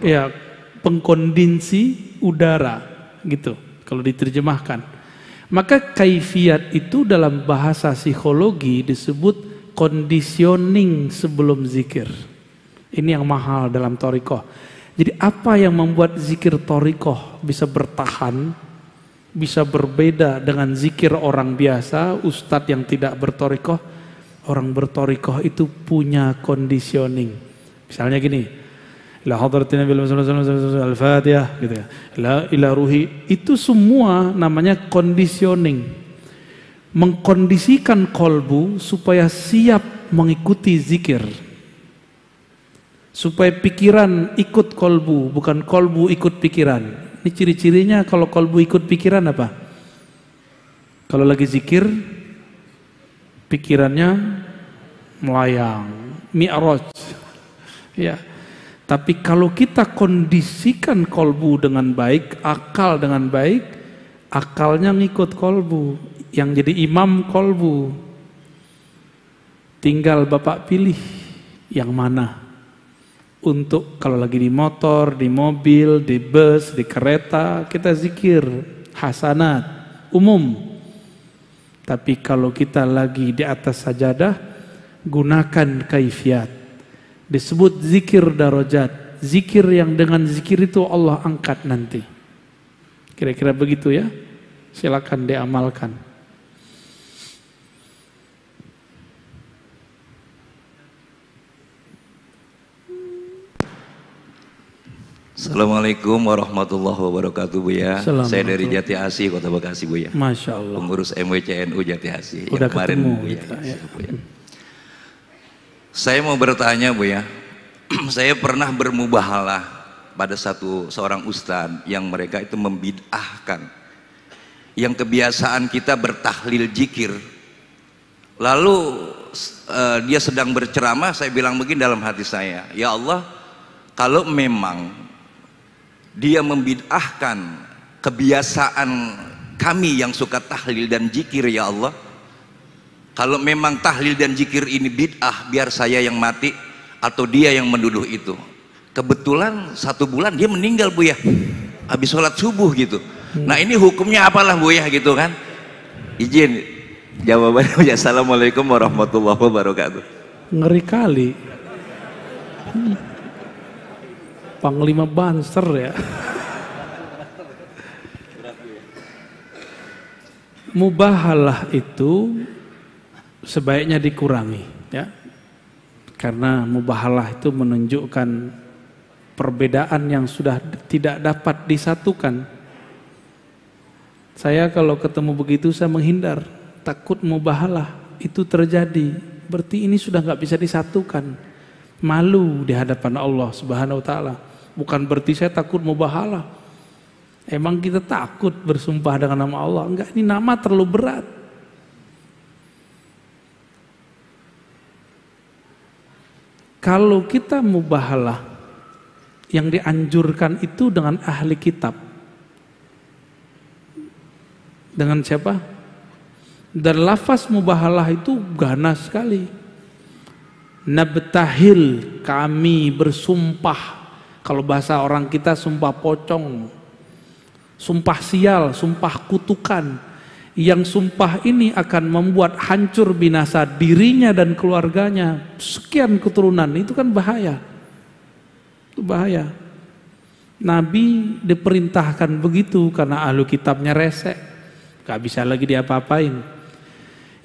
Speaker 1: Ya, pengkondisi udara gitu kalau diterjemahkan. Maka kaifiat itu dalam bahasa psikologi disebut conditioning sebelum zikir. Ini yang mahal dalam thariqah. Jadi apa yang membuat zikir thariqah bisa bertahan, bisa berbeda dengan zikir orang biasa, ustadz yang tidak berthariqah? Orang berthariqah itu punya conditioning. Misalnya gini, la hadratin nabi al-fatihah gitu ya. La ila ruhi, itu semua namanya conditioning. Mengkondisikan kolbu supaya siap mengikuti zikir. Supaya pikiran ikut kolbu, bukan kolbu ikut pikiran. Ini ciri-cirinya kalau kolbu ikut pikiran apa? Kalau lagi zikir, pikirannya melayang, mi'raj. Ya. Tapi kalau kita kondisikan kolbu dengan baik, akal dengan baik, akalnya ngikut kolbu. Yang jadi imam kolbu. Tinggal Bapak pilih yang mana. Untuk kalau lagi di motor, di mobil, di bus, di kereta, kita zikir hasanat umum. Tapi kalau kita lagi di atas sajadah, gunakan kaifiat. Disebut zikir darajat. Zikir yang dengan zikir itu Allah angkat nanti. Kira-kira begitu ya. Silakan diamalkan.
Speaker 4: Assalamualaikum warahmatullahi wabarakatuh, Buya. Saya dari Jati Asih, Kota Bekasi, Buya.
Speaker 1: Masya Allah.
Speaker 4: Pengurus MWCNU Jati Asih.
Speaker 1: Udah
Speaker 4: yang kemarin,
Speaker 1: ketemu,
Speaker 4: Buya.
Speaker 1: ya.
Speaker 4: Buya. Saya mau bertanya, Buya. Saya pernah bermubahalah pada seorang ustadz yang mereka itu membid'ahkan. Yang kebiasaan kita bertahlil zikir. Lalu dia sedang berceramah, saya bilang begini dalam hati saya, ya Allah, kalau memang dia membid'ahkan kebiasaan kami yang suka tahlil dan zikir, ya Allah, kalau memang tahlil dan zikir ini bid'ah, biar saya yang mati atau dia yang menduduh itu. Kebetulan 1 bulan dia meninggal, Buya, habis sholat subuh gitu. Nah ini hukumnya apalah, Buya, gitu kan? Izin jawabannya, Buya. Assalamualaikum warahmatullahi wabarakatuh.
Speaker 1: Ngeri kali. Panglima Banser ya. Mubahalah itu sebaiknya dikurangi ya. Karena mubahalah itu menunjukkan perbedaan yang sudah tidak dapat disatukan. Saya kalau ketemu begitu saya menghindar, takut mubahalah itu terjadi. Berarti ini sudah nggak bisa disatukan. Malu di hadapan Allah Subhanahu wa taala. Bukan berarti saya takut mubahalah. Emang kita takut bersumpah dengan nama Allah? Enggak, ini nama terlalu berat. Kalau kita mubahalah, yang dianjurkan itu dengan ahli kitab. Dengan siapa? Dan lafaz mubahalah itu ganas sekali. Nabtahil, kami bersumpah. Kalau bahasa orang kita sumpah pocong, sumpah sial, sumpah kutukan. Yang sumpah ini akan membuat hancur binasa dirinya dan keluarganya, sekian keturunan. Itu kan bahaya. Itu bahaya. Nabi diperintahkan begitu karena ahlu kitabnya resek, gak bisa lagi diapa-apain.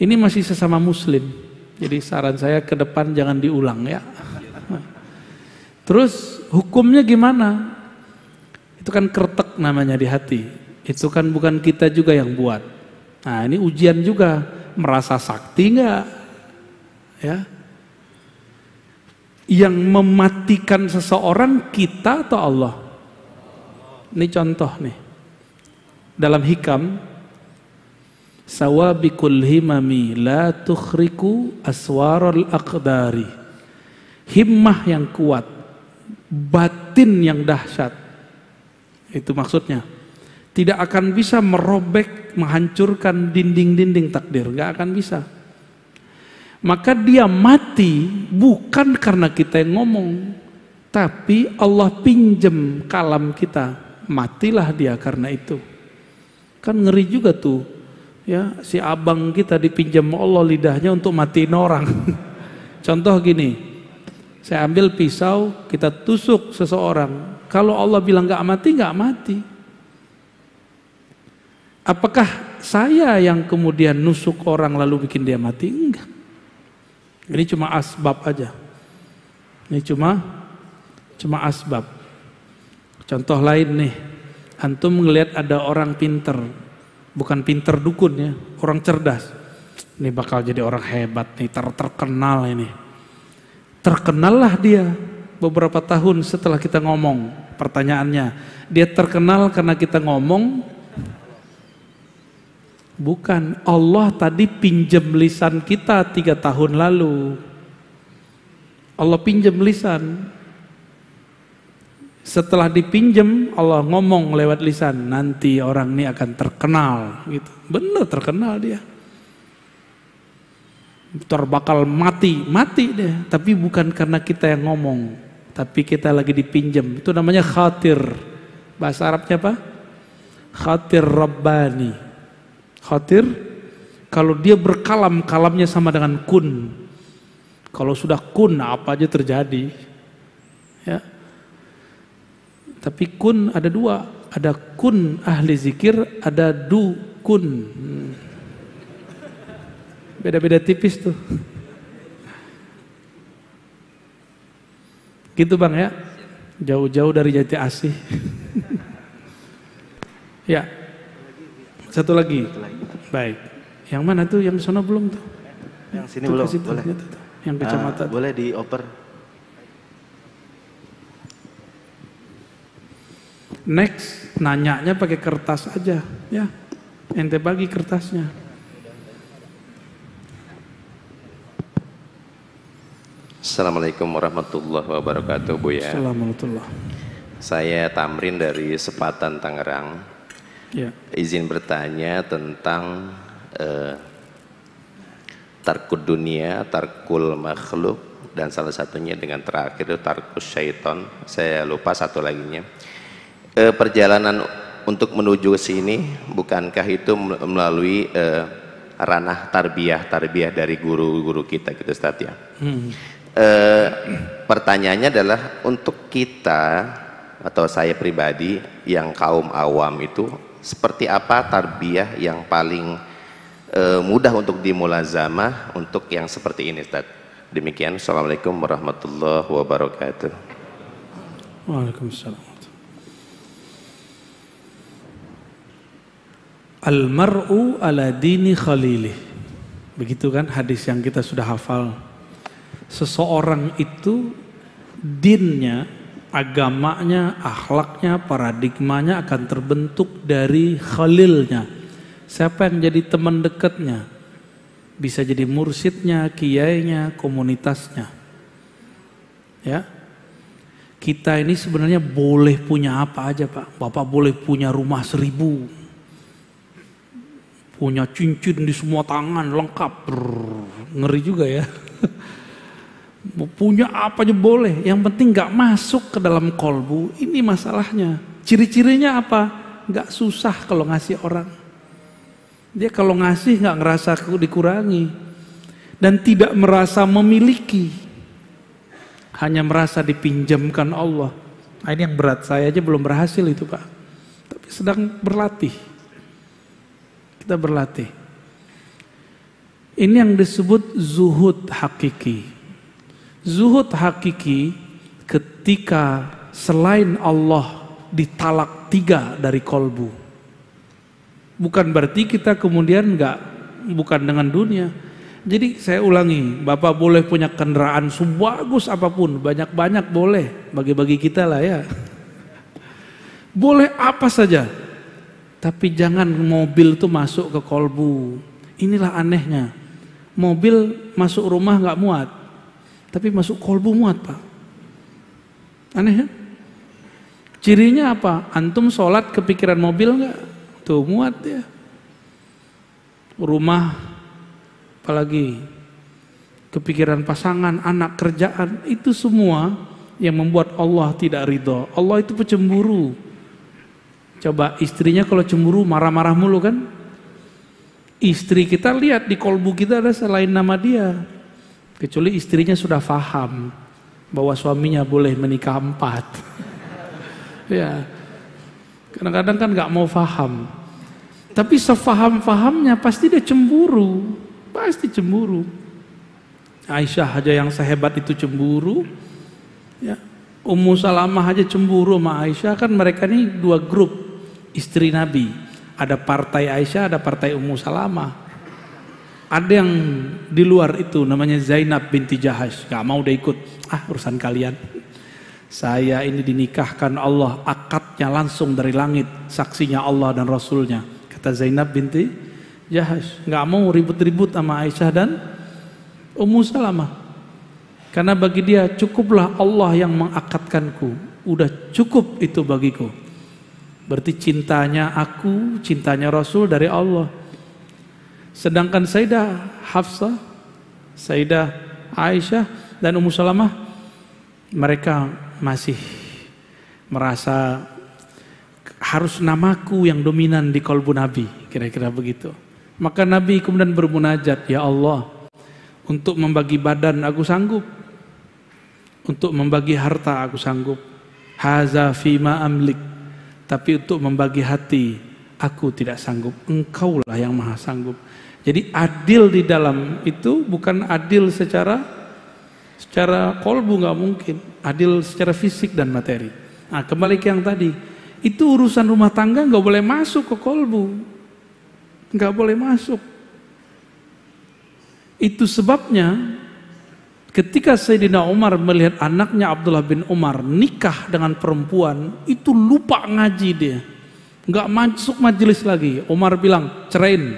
Speaker 1: Ini masih sesama muslim, jadi saran saya ke depan jangan diulang ya. Terus hukumnya gimana? Itu kan kretek namanya di hati. Itu kan bukan kita juga yang buat. Nah ini ujian juga, merasa sakti enggak? Ya. Yang mematikan seseorang kita atau Allah? Ini contoh nih. Dalam hikam, sawabikul himami la tukhriku aswarul aqdari. Himmah yang kuat, batin yang dahsyat. Itu maksudnya. Tidak akan bisa merobek, menghancurkan dinding-dinding takdir, gak akan bisa. Maka dia mati bukan karena kita yang ngomong, tapi Allah pinjem kalam kita, matilah dia karena itu. Kan ngeri juga tuh, ya si abang kita dipinjam Allah lidahnya untuk matiin orang. Contoh gini, saya ambil pisau, kita tusuk seseorang, kalau Allah bilang gak mati, gak mati. Apakah saya yang kemudian nusuk orang lalu bikin dia mati? Enggak. Ini cuma asbab aja. Ini cuma asbab. Contoh lain nih, antum ngelihat ada orang pinter, bukan pinter dukun ya, orang cerdas. Ini bakal jadi orang hebat nih, terkenal ini. Terkenallah dia beberapa tahun setelah kita ngomong. Pertanyaannya, dia terkenal karena kita ngomong? Bukan, Allah tadi pinjam lisan kita 3 tahun lalu. Allah pinjam lisan. Setelah dipinjam, Allah ngomong lewat lisan, nanti orang ini akan terkenal gitu. Benar terkenal dia. Bakal mati deh, tapi bukan karena kita yang ngomong, tapi kita lagi dipinjam. Itu namanya khatir. Bahasa Arabnya apa? Khatir Rabbani. Khatir, kalau dia berkalam, kalamnya sama dengan kun. Kalau sudah kun, apa aja terjadi. Ya. Tapi kun ada 2, ada kun ahli zikir, ada dukun. Beda-beda tipis tuh. Gitu Bang ya, jauh-jauh dari Jati Asih. Ya. Satu lagi. Baik. Yang mana tuh? Yang sana belum tuh?
Speaker 2: Yang sini belum. Boleh.
Speaker 1: Yang kecamatan.
Speaker 2: Boleh dioper.
Speaker 1: Next, nanyanya pakai kertas aja, ya. Ente bagi kertasnya.
Speaker 3: Assalamualaikum warahmatullahi wabarakatuh, Buya.
Speaker 1: Assalamualaikum.
Speaker 3: Saya Tamrin dari Sepatan, Tangerang. Ya. Izin bertanya tentang tarkud dunia, tarkul makhluk, dan salah satunya dengan terakhir itu tarkus syaiton. Saya lupa satu laginya. Perjalanan untuk menuju ke sini, bukankah itu melalui ranah tarbiyah dari guru-guru kita gitu Ustaz ya? Pertanyaannya adalah untuk kita atau saya pribadi yang kaum awam itu, seperti apa tarbiyah yang paling mudah untuk dimulazamah untuk yang seperti ini Ustaz? Demikian, Assalamualaikum warahmatullahi wabarakatuh.
Speaker 1: Waalaikumsalam. Al-mar'u ala dini khalilih. Begitu kan hadis yang kita sudah hafal. Seseorang itu dinnya, agamanya, akhlaknya, paradigmanya akan terbentuk dari khalilnya. Siapa yang jadi teman dekatnya? Bisa jadi mursyidnya, kiainya, komunitasnya. Ya, kita ini sebenarnya boleh punya apa aja Pak. Bapak boleh punya rumah 1000, punya cincin di semua tangan lengkap. Ngeri juga ya. Mau punya apa aja boleh, yang penting gak masuk ke dalam kolbu. Ini masalahnya. Ciri-cirinya apa? Gak susah kalau ngasih orang. Dia kalau ngasih gak ngerasa dikurangi, dan tidak merasa memiliki, hanya merasa dipinjamkan Allah. Nah, ini yang berat, saya aja belum berhasil itu Pak, tapi sedang berlatih. Kita berlatih. Ini yang disebut zuhud hakiki. Zuhud hakiki ketika selain Allah ditalak 3 dari kolbu. Bukan berarti kita kemudian bukan dengan dunia. Jadi saya ulangi, Bapak boleh punya kendaraan sebagus apapun, banyak-banyak boleh, bagi-bagi kita lah ya. Boleh apa saja, tapi jangan mobil itu masuk ke kolbu. Inilah anehnya, mobil masuk rumah nggak muat, tapi masuk kolbu muat Pak. Aneh ya? Cirinya apa? Antum sholat kepikiran mobil nggak? Tuh muat ya. Rumah, apalagi kepikiran pasangan, anak, kerjaan, itu semua yang membuat Allah tidak ridho. Allah itu pecemburu. Coba istrinya kalau cemburu marah-marah mulu kan? Istri kita lihat di kolbu kita ada selain nama dia. Kecuali istrinya sudah faham bahwa suaminya boleh menikah 4. Ya, kadang-kadang kan nggak mau faham. Tapi sefaham-fahamnya pasti dia cemburu. Pasti cemburu. Aisyah aja yang sehebat itu cemburu. Ya. Ummu Salamah aja cemburu sama Aisyah. Kan mereka ini 2 grup istri Nabi. Ada partai Aisyah, ada partai Ummu Salamah. Ada yang di luar itu namanya Zainab binti Jahash. Gak mau udah ikut. Urusan kalian. Saya ini dinikahkan Allah, akadnya langsung dari langit. Saksinya Allah dan Rasulnya. Kata Zainab binti Jahash, nggak mau ribut-ribut sama Aisyah dan Ummu Salamah, karena bagi dia cukuplah Allah yang mengakatkanku, udah cukup itu bagiku. Berarti cintanya aku, cintanya Rasul dari Allah. Sedangkan Sayyidah Hafsah, Sayyidah Aisyah dan Ummu Salamah, mereka masih merasa harus namaku yang dominan di kolbu Nabi, kira-kira begitu. Maka Nabi kemudian bermunajat, ya Allah, untuk membagi badan aku sanggup, untuk membagi harta aku sanggup, haza fima amlik, tapi untuk membagi hati aku tidak sanggup, engkaulah yang maha sanggup. Jadi adil di dalam itu bukan adil secara kolbu, nggak mungkin, adil secara fisik dan materi. Nah, kembali ke yang tadi, itu urusan rumah tangga nggak boleh masuk ke kolbu. Nggak boleh masuk. Itu sebabnya ketika Sayyidina Umar melihat anaknya Abdullah bin Umar nikah dengan perempuan, itu lupa ngaji dia, nggak masuk majelis lagi. Umar bilang cerain.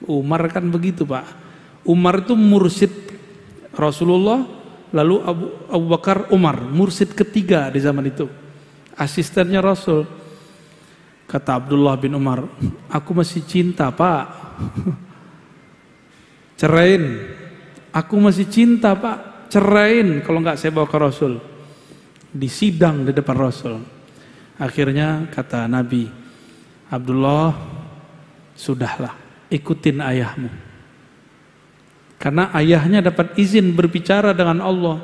Speaker 1: Umar kan begitu Pak. Umar itu mursyid Rasulullah, lalu Abu Bakar Umar, mursyid ketiga di zaman itu, asistennya Rasul. Kata Abdullah bin Umar, aku masih cinta Pak. Cerain. Aku masih cinta Pak. Cerain, kalau enggak saya bawa ke Rasul. Di sidang di depan Rasul. Akhirnya kata Nabi, Abdullah, sudahlah, ikutin ayahmu. Karena ayahnya dapat izin berbicara dengan Allah,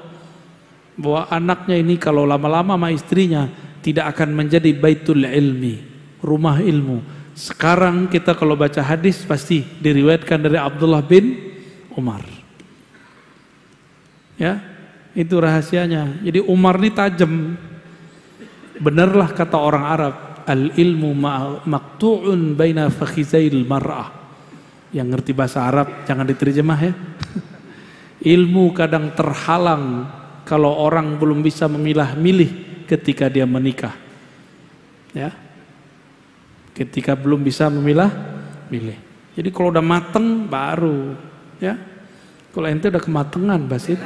Speaker 1: bahwa anaknya ini kalau lama-lama sama istrinya tidak akan menjadi baitul ilmi, rumah ilmu. Sekarang kita kalau baca hadis pasti diriwayatkan dari Abdullah bin Umar. Ya, itu rahasianya. Jadi Umar ini tajam. Benarlah kata orang Arab, al ilmu maqtu'un baina fakhizail mar'ah. Yang ngerti bahasa Arab jangan diterjemah ya. Ilmu kadang terhalang kalau orang belum bisa memilah-milih ketika dia menikah. Ya. Ketika belum bisa memilah-milih. Jadi kalau udah mateng baru, ya. Kalau ente udah kematangan, Basit.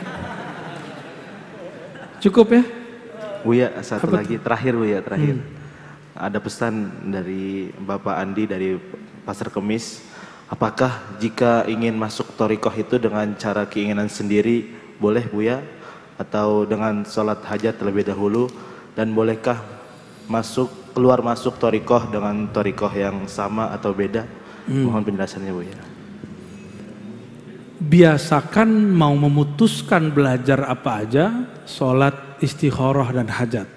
Speaker 1: Cukup ya?
Speaker 2: Buya, satu
Speaker 1: Apa
Speaker 2: lagi terakhir Buya, terakhir. Ada pesan dari Bapak Andi dari Pasar Kemis. Apakah jika ingin masuk thariqah itu dengan cara keinginan sendiri boleh Buya? Atau dengan sholat hajat terlebih dahulu? Dan bolehkah keluar masuk thariqah dengan thariqah yang sama atau beda? Mohon penjelasannya Buya.
Speaker 1: Biasakan mau memutuskan belajar apa aja, sholat, istikharah dan hajat.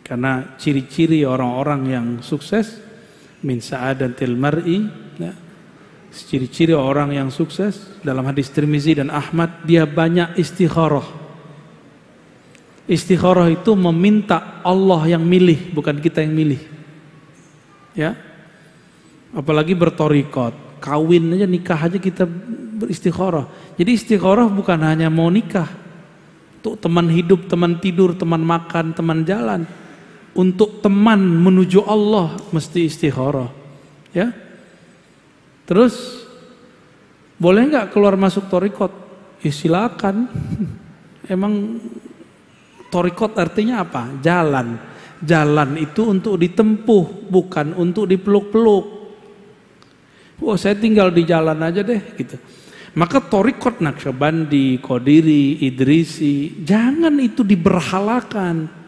Speaker 1: Karena ciri-ciri orang-orang yang sukses, min sa'adatil mar'i, ya, ciri-ciri orang yang sukses dalam hadis Tirmizi dan Ahmad, dia banyak istikharah. Istikharah itu meminta Allah yang milih, bukan kita yang milih. Ya, apalagi berthariqat, kawin aja, nikah aja kita beristikharah. Jadi istikharah bukan hanya mau nikah, untuk teman hidup, teman tidur, teman makan, teman jalan. Untuk teman menuju Allah mesti istikharah. Ya. Terus boleh nggak keluar masuk thariqat? Ya silakan. Emang thariqat artinya apa? Jalan. Jalan itu untuk ditempuh, bukan untuk dipeluk-peluk. Wah, saya tinggal di jalan aja deh gitu. Maka thariqat Naqsyabandi, Qadiri, Idrisi, jangan itu diberhalakan.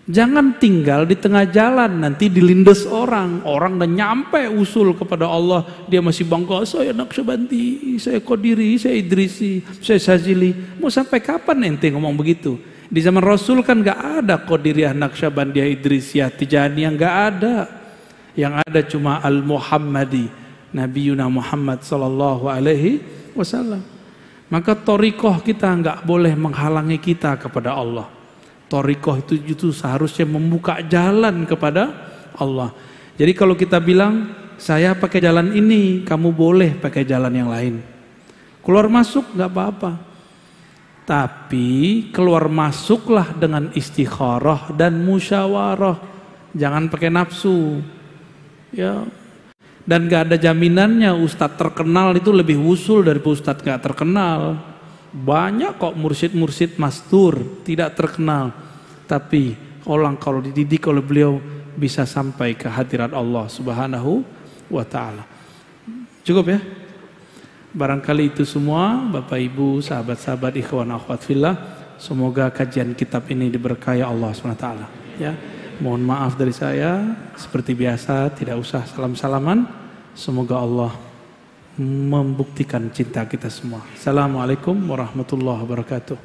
Speaker 1: Jangan tinggal di tengah jalan, nanti dilindas orang. Orang udah nyampe usul kepada Allah, dia masih bangga, saya Naqsyabandi, saya Qadiri, saya Idrisi, saya Syazili. Mau sampai kapan ente ngomong begitu? Di zaman Rasul kan gak ada Qadiriyah, Naqsyabandiyah, Idrisiyah, Tijaniyah, gak ada. Yang ada cuma Al-Muhammadi, Nabiuna Muhammad sallallahu alaihi wasallam. Maka thariqah kita gak boleh menghalangi kita kepada Allah. Thariqah itu seharusnya membuka jalan kepada Allah. Jadi kalau kita bilang, saya pakai jalan ini, kamu boleh pakai jalan yang lain. Keluar masuk gak apa-apa. Tapi keluar masuklah dengan istikharah dan musyawarah. Jangan pakai nafsu. Ya. Dan gak ada jaminannya ustadz terkenal itu lebih usul dari ustadz gak terkenal. Banyak kok mursyid-mursyid mastur tidak terkenal, tapi orang kalau dididik oleh beliau bisa sampai ke hadirat Allah Subhanahu wa ta'ala. Cukup ya? Barangkali itu semua Bapak Ibu, sahabat-sahabat, ikhwan akhwat fillah, semoga kajian kitab ini diberkahi Allah Subhanahu wa ta'ala. Ya, mohon maaf dari saya, seperti biasa tidak usah salam-salaman. Semoga Allah membuktikan cinta kita semua. Assalamualaikum warahmatullahi wabarakatuh.